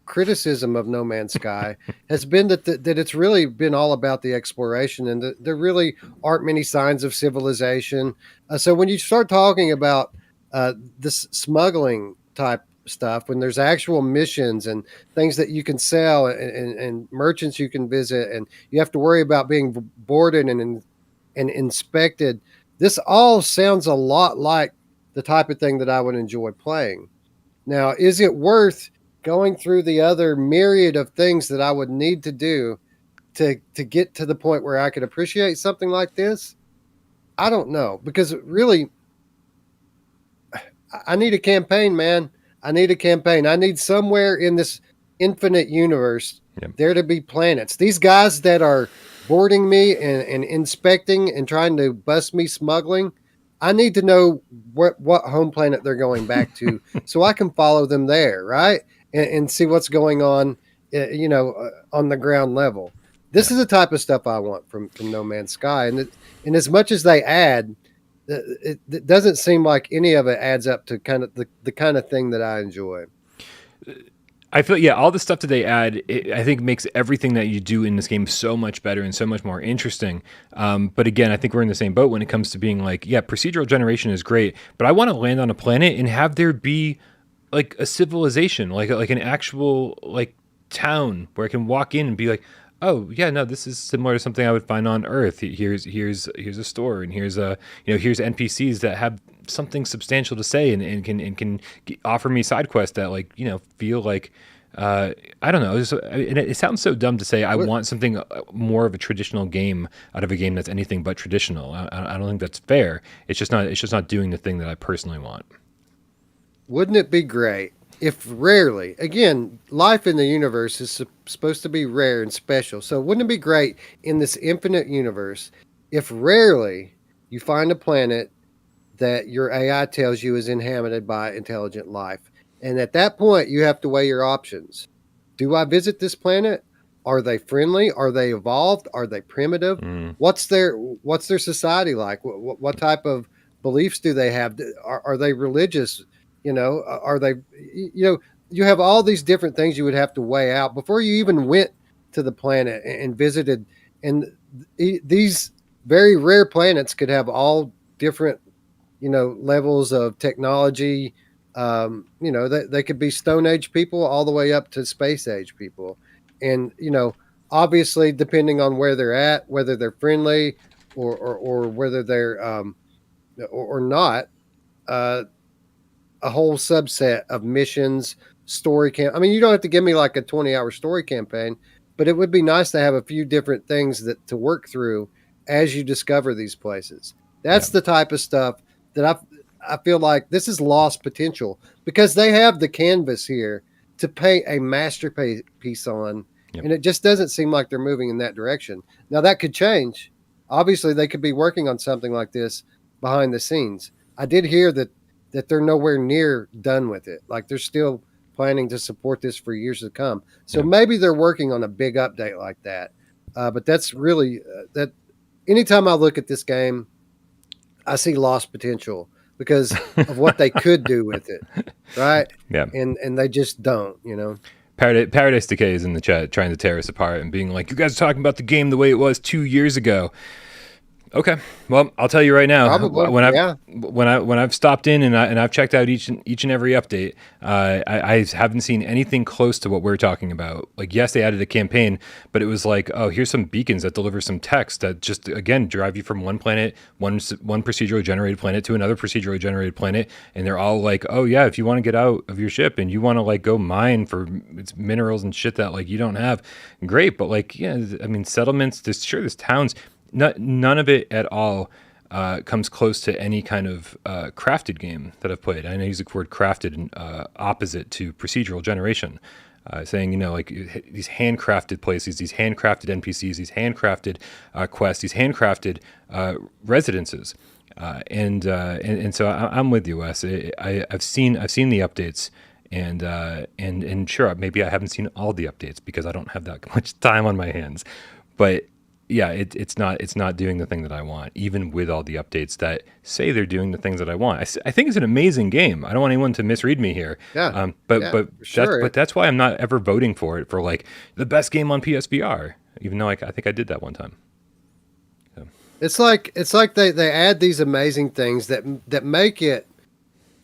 criticism of No Man's Sky has been that it's really been all about the exploration, and there really aren't many signs of civilization. So when you start talking about this smuggling type stuff, when there's actual missions and things that you can sell and merchants you can visit, and you have to worry about being boarded and inspected, this all sounds a lot like the type of thing that I would enjoy playing. Now, is it worth going through the other myriad of things that I would need to do to get to the point where I could appreciate something like this? I don't know, because really, I need a campaign, man. I need a campaign. I need somewhere in this infinite universe there to be planets. These guys that are boarding me and inspecting and trying to bust me smuggling, I need to know what home planet they're going back to so I can follow them there, right? And see what's going on, on the ground level. This is the type of stuff I want from No Man's Sky. And as much as they add, it doesn't seem like any of it adds up to kind of the kind of thing that I enjoy. I feel, all the stuff that they add, I think makes everything that you do in this game so much better and so much more interesting. But again, I think we're in the same boat when it comes to being like, procedural generation is great, but I want to land on a planet and have there be like a civilization, like an actual like town where I can walk in and be like, oh yeah, no, this is similar to something I would find on Earth. Here's a store, and here's here's NPCs that have something substantial to say and can offer me side quests that feel like I don't know. It sounds so dumb to say I want something more of a traditional game out of a game that's anything but traditional. I don't think that's fair. It's just not doing the thing that I personally want. Wouldn't it be great if rarely, again, life in the universe is supposed to be rare and special. So wouldn't it be great in this infinite universe if rarely you find a planet that your AI tells you is inhabited by intelligent life? And at that point, you have to weigh your options. Do I visit this planet? Are they friendly? Are they evolved? Are they primitive? What's their society like? What type of beliefs do they have? Are they religious? Are they, you have all these different things you would have to weigh out before you even went to the planet and visited. And these very rare planets could have all different, levels of technology. They could be Stone Age people all the way up to space age people. And, obviously depending on where they're at, whether they're friendly or whether they're, or not, a whole subset of missions, story camp. I mean, you don't have to give me like a 20-hour story campaign, but it would be nice to have a few different things to work through as you discover these places. That's the type of stuff that I feel like this is lost potential, because they have the canvas here to paint a masterpiece on, and it just doesn't seem like they're moving in that direction. Now that could change. Obviously, they could be working on something like this behind the scenes. I did hear that they're nowhere near done with it. Like they're still planning to support this for years to come. So maybe they're working on a big update like that. But that's really that. Anytime I look at this game, I see lost potential because of what they could do with it, right? Yeah. And they just don't, you know. Paradise Decay is in the chat trying to tear us apart and being like, you guys are talking about the game the way it was 2 years ago. Okay, well, I'll tell you right now. Probably, yeah. When I've stopped in and I've checked out each and every update, I haven't seen anything close to what we're talking about. Like, yes, they added a campaign, but it was like, oh, here's some beacons that deliver some text that just again drive you from one planet, one procedurally generated planet to another procedurally generated planet, and they're all like, oh yeah, if you want to get out of your ship and you want to like go mine for its minerals and shit that like you don't have, great, but like yeah, I mean settlements. There's towns. None of it at all comes close to any kind of crafted game that I've played. I know I use the word crafted opposite to procedural generation, saying, you know, like these handcrafted places, these handcrafted NPCs, these handcrafted quests, these handcrafted residences. And so I'm with you, Wes. I've seen the updates. And sure, maybe I haven't seen all the updates because I don't have that much time on my hands, but yeah, it's not doing the thing that I want, even with all the updates that say they're doing the things that I want. I think it's an amazing game. I don't want anyone to misread me here. Yeah. But sure. that's why I'm not ever voting for it for like the best game on PSVR, even though I think I did that one time. So. It's like they add these amazing things that make it,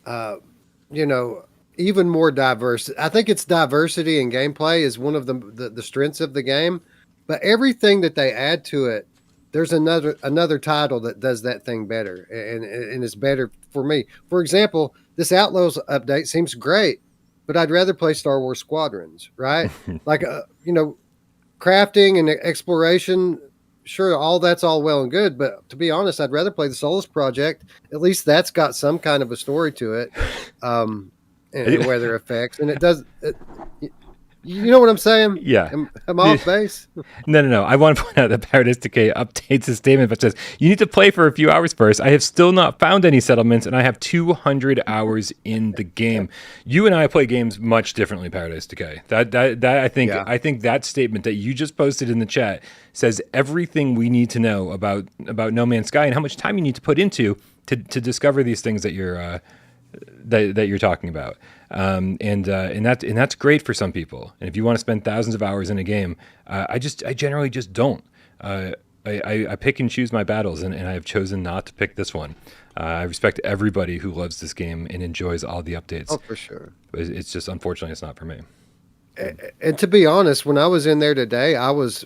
you know, even more diverse. I think it's diversity in gameplay is one of the strengths of the game. But everything that they add to it, there's another title that does that thing better, and it's better for me. For example, this Outlaws update seems great, but I'd rather play Star Wars Squadrons, right? Like, you know, crafting and exploration. Sure, all that's all well and good, but to be honest, I'd rather play the Solus Project. At least that's got some kind of a story to it, and weather effects, and it does. You know what I'm saying? Yeah. I'm off base. No. I want to point out that Paradise Decay updates his statement, but says, you need to play for a few hours first. I have still not found any settlements, and I have 200 hours in the game. You and I play games much differently, Paradise Decay. That I think that statement that you just posted in the chat says everything we need to know about No Man's Sky and how much time you need to put into to discover these things that you're that you're talking about. And that's great for some people. And if you want to spend thousands of hours in a game, I generally just don't. I pick and choose my battles, and I have chosen not to pick this one. I respect everybody who loves this game and enjoys all the updates. Oh, for sure. But it's just, unfortunately, it's not for me. And to be honest, when I was in there today, I was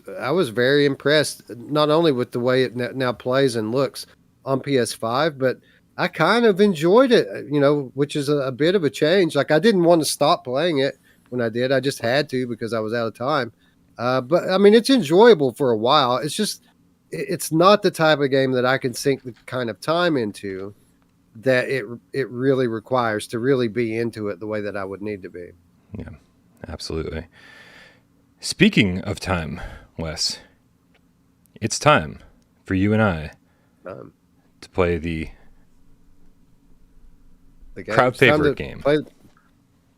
very impressed, not only with the way it now plays and looks on PS5, but I kind of enjoyed it, you know, which is a bit of a change. Like, I didn't want to stop playing it when I did. I just had to because I was out of time. But I mean, it's enjoyable for a while. It's just, it's not the type of game that I can sink the kind of time into that it really requires to really be into it the way that I would need to be. Yeah, absolutely. Speaking of time, Wes, it's time for you and I to play the crowd favorite game.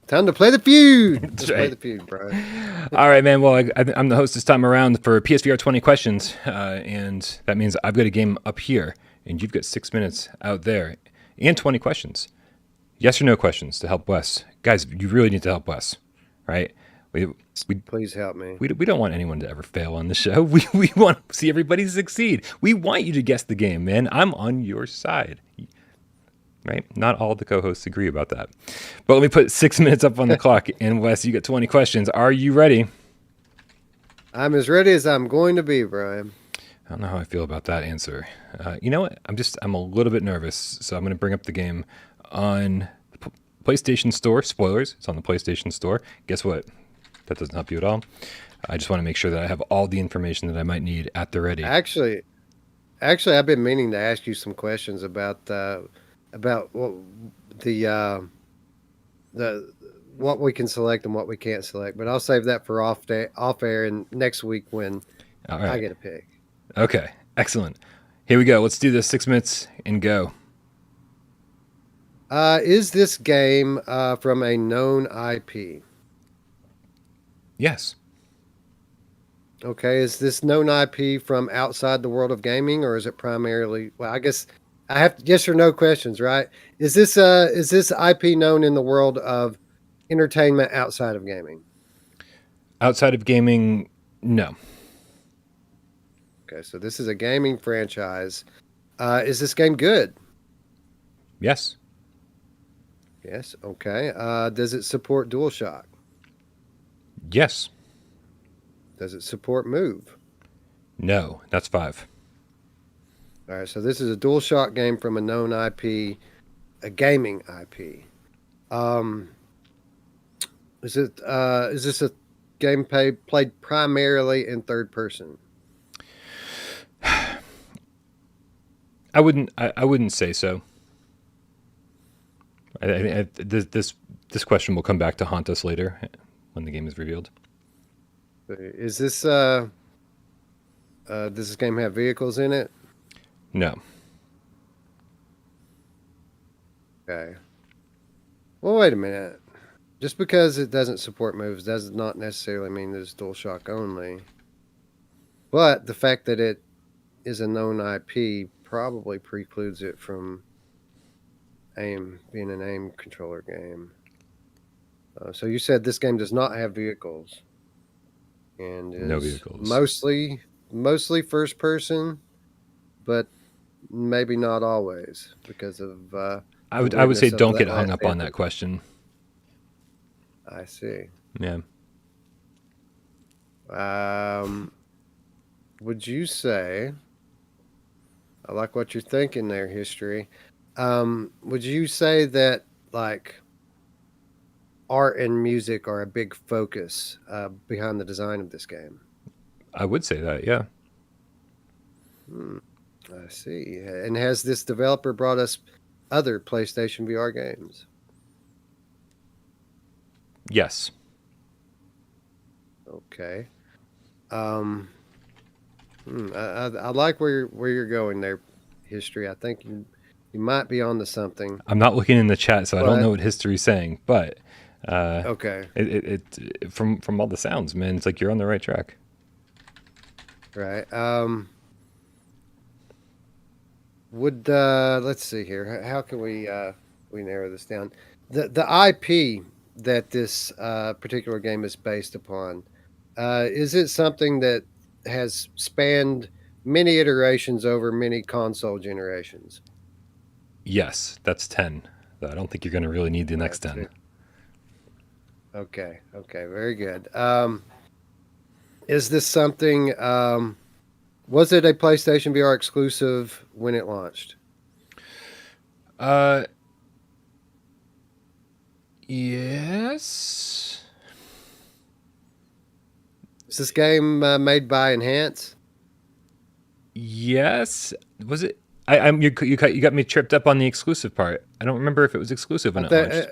Time to play the feud. That's Just right. play the feud, Brian. All right, man. Well, I'm the host this time around for PSVR 20 questions, and that means I've got a game up here, and you've got 6 minutes out there, and 20 questions. Yes or no questions to help Wes. Guys, you really need to help Wes, right? Please help me. We don't want anyone to ever fail on the show. We want to see everybody succeed. We want you to guess the game, man. I'm on your side. Right? Not all the co-hosts agree about that. But let me put 6 minutes up on the clock. And Wes, you got 20 questions. Are you ready? I'm as ready as I'm going to be, Brian. I don't know how I feel about that answer. You know what? I'm a little bit nervous. So I'm going to bring up the game on the PlayStation Store. Spoilers. It's on the PlayStation Store. Guess what? That doesn't help you at all. I just want to make sure that I have all the information that I might need at the ready. Actually, I've been meaning to ask you some questions about what what we can select and what we can't select, but I'll save that for off air and next week when I get a pick. Okay, excellent. Here we go. Let's do this. 6 minutes and go. Is this game from a known IP? Yes. Okay. Is this known IP from outside the world of gaming, or is it primarily? Well, I guess I have yes or no questions, right? Is this IP known in the world of entertainment outside of gaming? Outside of gaming, no. Okay, so this is a gaming franchise. Is this game good? Yes. Yes. Okay. Does it support DualShock? Yes. Does it support Move? No. That's 5. All right. So this is a DualShock game from a known IP, a gaming IP. Is this a game played primarily in third person? I wouldn't say so. This question will come back to haunt us later when the game is revealed. Is this does this game have vehicles in it? No. Okay. Well, wait a minute. Just because it doesn't support moves does not necessarily mean that it's DualShock only. But the fact that it is a known IP probably precludes it from being an aim controller game. So you said this game does not have vehicles, and is No vehicles. mostly first person, but maybe not always because of. I would say don't get hung up on that question. I see. Yeah. Would you say? I like what you're thinking there, history. Would you say that like art and music are a big focus behind the design of this game? I would say that, yeah. I see. And has this developer brought us other PlayStation VR games? Yes. Okay. I like where you're going there, history. I think you might be onto something. I'm not looking in the chat, so I don't know what history's saying, but okay. It from all the sounds, man, it's like you're on the right track. Right. Let's see here. How can we narrow this down? The IP that this particular game is based upon, is it something that has spanned many iterations over many console generations? Yes, that's 10. I don't think you're going to really need the next 10. Okay, very good. Is this something, was it a PlayStation VR exclusive when it launched? Yes. Is this game made by Enhance? Yes. Was it? You got me tripped up on the exclusive part. I don't remember if it was exclusive when it launched.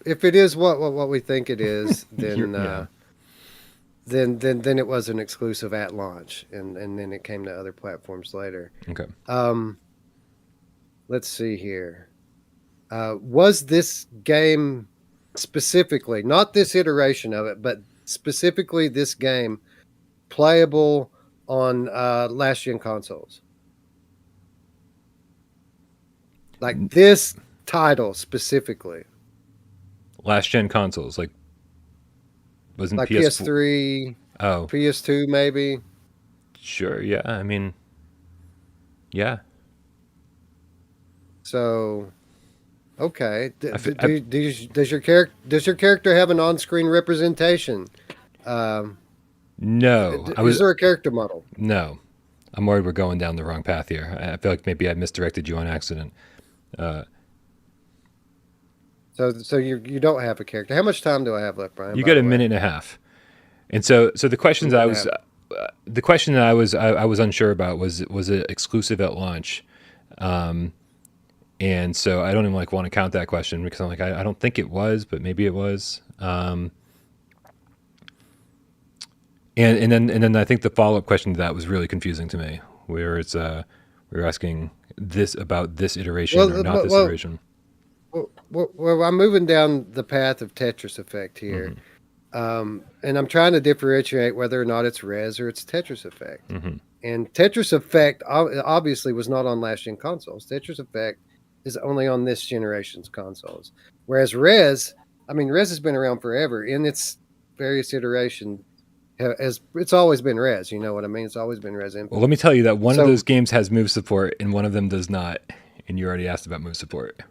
If it is what we think it is, then then it was an exclusive at launch, and then it came to other platforms later. Okay. Let's see here. Was this game specifically, not this iteration of it, but specifically this game, playable on last gen consoles? Like this title specifically. Last gen consoles, like wasn't like PS4? PS3, PS2 maybe? Sure, yeah. I mean, yeah. So, okay. Does your character have an on-screen representation? No. Is there a character model? No. I'm worried we're going down the wrong path here. I feel like maybe I misdirected you on accident. So you don't have a character. How much time do I have left, Brian? You got a minute and a half. And so the questions I was the question that I was unsure about was it exclusive at launch? And so I don't even want to count that question because I'm like I don't think it was, but maybe it was. And then I think the follow-up question to that was really confusing to me, where it's we were asking this about this iteration or not this iteration. Well, I'm moving down the path of Tetris Effect here. Mm-hmm. And I'm trying to differentiate whether or not it's Res or it's Tetris Effect. Mm-hmm. And Tetris Effect obviously was not on last gen consoles. Tetris Effect is only on this generation's consoles. Whereas Res has been around forever in its various iterations. It's always been Res, you know what I mean? It's always been Res Infinite. Well, let me tell you that one of those games has move support and one of them does not. And you already asked about move support.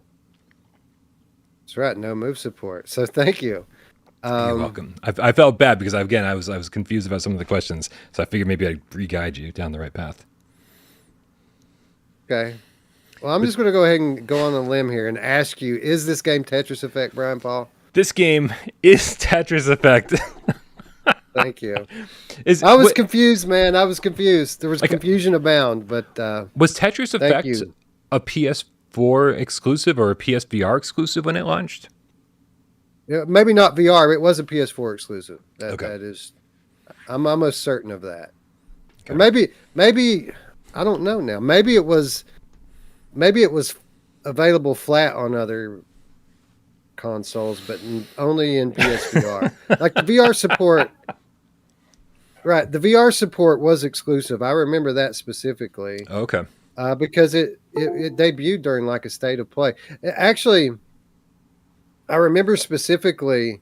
That's right, no move support. So thank you. You're welcome. I felt bad because I was confused about some of the questions, so I figured maybe I'd re-guide you down the right path. Okay. Well, I'm just going to go ahead and go on a limb here and ask you: is this game Tetris Effect, Brian Paul? This game is Tetris Effect. Thank you. I was confused, man. I was confused. There was confusion abound, but was Tetris Effect a PS4 exclusive or a PSVR exclusive when it launched? Yeah, maybe not VR. It was a PS4 exclusive. That is, I'm almost certain of that. Okay. Or maybe I don't know now. Maybe it was available flat on other consoles, but only in PSVR. Like the VR support. Right, the VR support was exclusive. I remember that specifically. Okay. Because it debuted during like a state of play. Actually, I remember specifically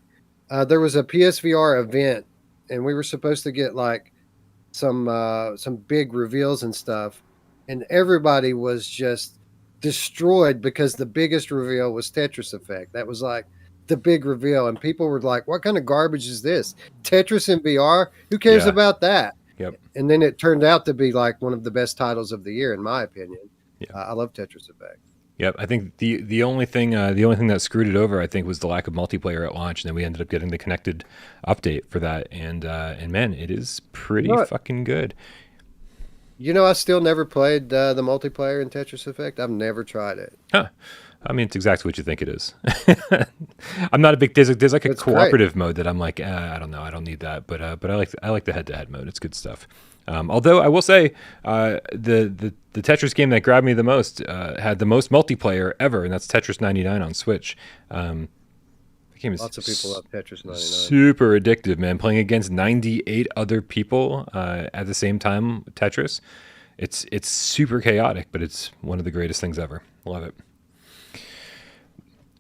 there was a PSVR event, and we were supposed to get like some big reveals and stuff, and everybody was just destroyed because the biggest reveal was Tetris Effect. That was like the big reveal, and people were like, "What kind of garbage is this? Tetris in VR? Who cares about that?" Yep. And then it turned out to be like one of the best titles of the year, in my opinion. Yeah. I love Tetris Effect. Yep, I think the only thing that screwed it over, I think, was the lack of multiplayer at launch, and then we ended up getting the connected update for that, and man, it is pretty fucking good. You know, I still never played the multiplayer in Tetris Effect. I've never tried it. Huh. I mean, it's exactly what you think it is. I'm not a big there's like a cooperative mode that I'm like, I don't know, I don't need that, but I like the head-to-head mode. It's good stuff. Although I will say, the Tetris game that grabbed me the most had the most multiplayer ever, and that's Tetris 99 on Switch. The game is lots of people love Tetris 99. Super addictive, man. Playing against 98 other people at the same time, Tetris. It's super chaotic, but it's one of the greatest things ever. Love it.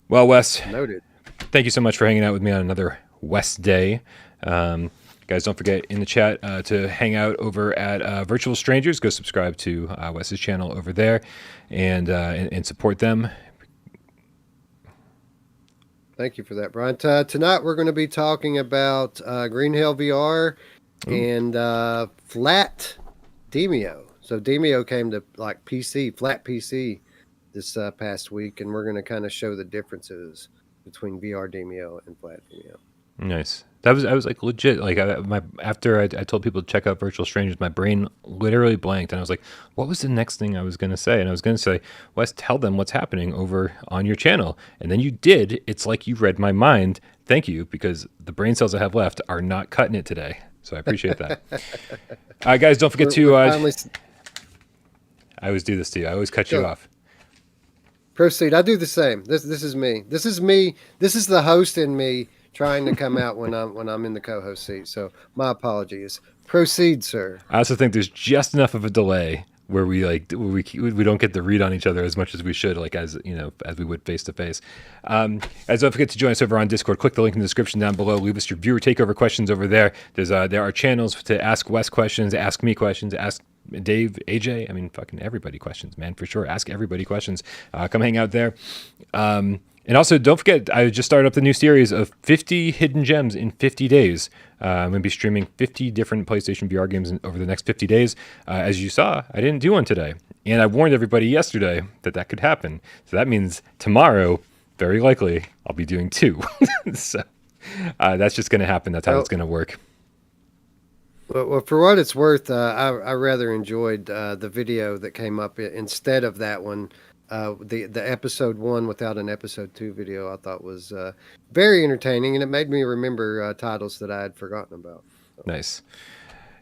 Well, Wes, noted. Thank you so much for hanging out with me on another Wes Day. Guys, don't forget in the chat to hang out over at Virtual Strangers. Go subscribe to Wes's channel over there and support them. Thank you for that, Brian. Tonight we're going to be talking about Green Hell VR and Flat Demio. So Demio came to like PC, Flat PC this past week, and we're going to kind of show the differences between VR Demio and Flat Demio. Nice. I was like legit. Like after I told people to check out Virtual Strangers, my brain literally blanked, and I was like, "What was the next thing I was going to say?" And I was going to say, "Wes, tell them what's happening over on your channel." And then you did. It's like you read my mind. Thank you, because the brain cells I have left are not cutting it today. So I appreciate that. Guys, don't forget to. I always do this to you. I always cut you off. Proceed. I do the same. This is me. This is me. This is the host in me trying to come out when I'm in the co-host seat. So my apologies. Proceed, sir. I also think there's just enough of a delay where we don't get to read on each other as much as we should, like as we would face to face. As don't forget to join us over on Discord. Click the link in the description down below. Leave us your viewer takeover questions over there. There are channels to ask Wes questions, ask me questions, ask Dave, AJ, I mean, fucking everybody questions, man, for sure. Ask everybody questions. Come hang out there. And also, don't forget, I just started up the new series of 50 hidden gems in 50 days. I'm going to be streaming 50 different PlayStation VR games over the next 50 days. As you saw, I didn't do one today. And I warned everybody yesterday that could happen. So that means tomorrow, very likely, I'll be doing 2. So that's just going to happen. That's how it's going to work. Well, for what it's worth, I rather enjoyed the video that came up instead of that one. The episode 1 without an episode 2 video, I thought was very entertaining, and it made me remember titles that I had forgotten about. So. Nice.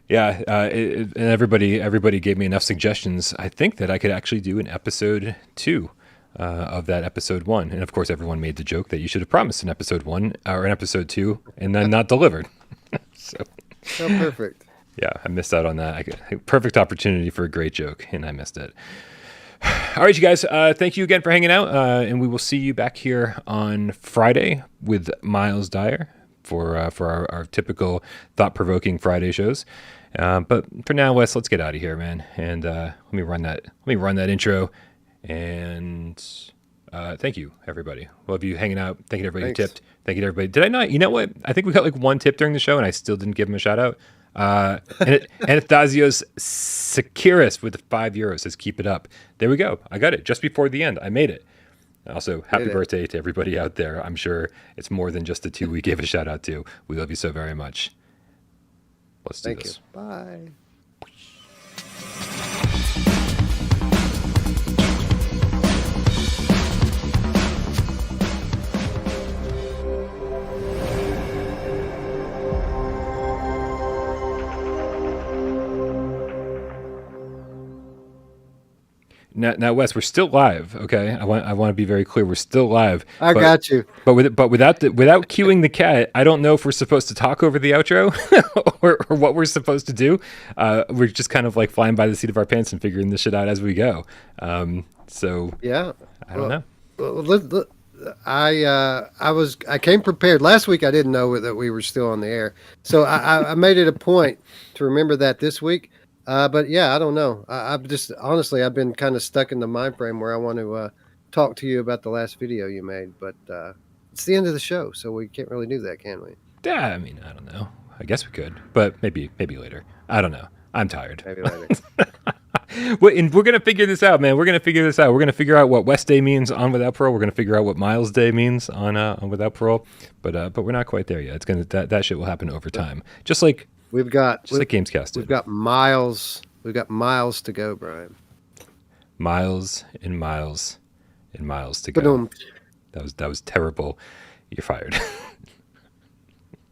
Yeah, and everybody gave me enough suggestions, I think, that I could actually do an episode 2 of that episode 1. And of course, everyone made the joke that you should have promised an episode 1 or an episode 2 and then not delivered. So perfect. Yeah, I missed out on that. Perfect opportunity for a great joke, and I missed it. All right, you guys. Thank you again for hanging out, and we will see you back here on Friday with Miles Dyer for our typical thought-provoking Friday shows. But for now, Wes, let's get out of here, man. And let me run that intro. And thank you, everybody. Love you hanging out. Thank you to everybody who tipped. Thank you to everybody. Did I not? You know what? I think we got like one tip during the show, and I still didn't give him a shout out. Anathasios Sakiris with the €5 says, keep it up. There we go. I got it just before the end. I made it. Also, happy birthday to everybody out there. I'm sure it's more than just the two we gave a shout out to. We love you so very much. Let's do this. You. Bye. Now, Wes, we're still live. Okay, I want to be very clear. We're still live. I got you. But without cueing the cat, I don't know if we're supposed to talk over the outro or what we're supposed to do. We're just kind of like flying by the seat of our pants and figuring this shit out as we go. So yeah, I don't know. I came prepared. Last week I didn't know that we were still on the air, so I made it a point to remember that this week. But yeah, I don't know. I've just honestly, I've been kind of stuck in the mind frame where I want to talk to you about the last video you made, but it's the end of the show, so we can't really do that, can we? Yeah, I mean, I don't know. I guess we could, but maybe later. I don't know. I'm tired. Maybe later. And we're gonna figure this out, man. We're gonna figure this out. We're gonna figure out what West Day means on Without Parole. We're gonna figure out what Miles Day means on Without Parole. But we're not quite there yet. It's gonna that shit will happen over time. Just like We've got like GAMESCAST. We've got miles. We've got miles to go, Brian. Miles and miles and miles to go. That was terrible. You're fired.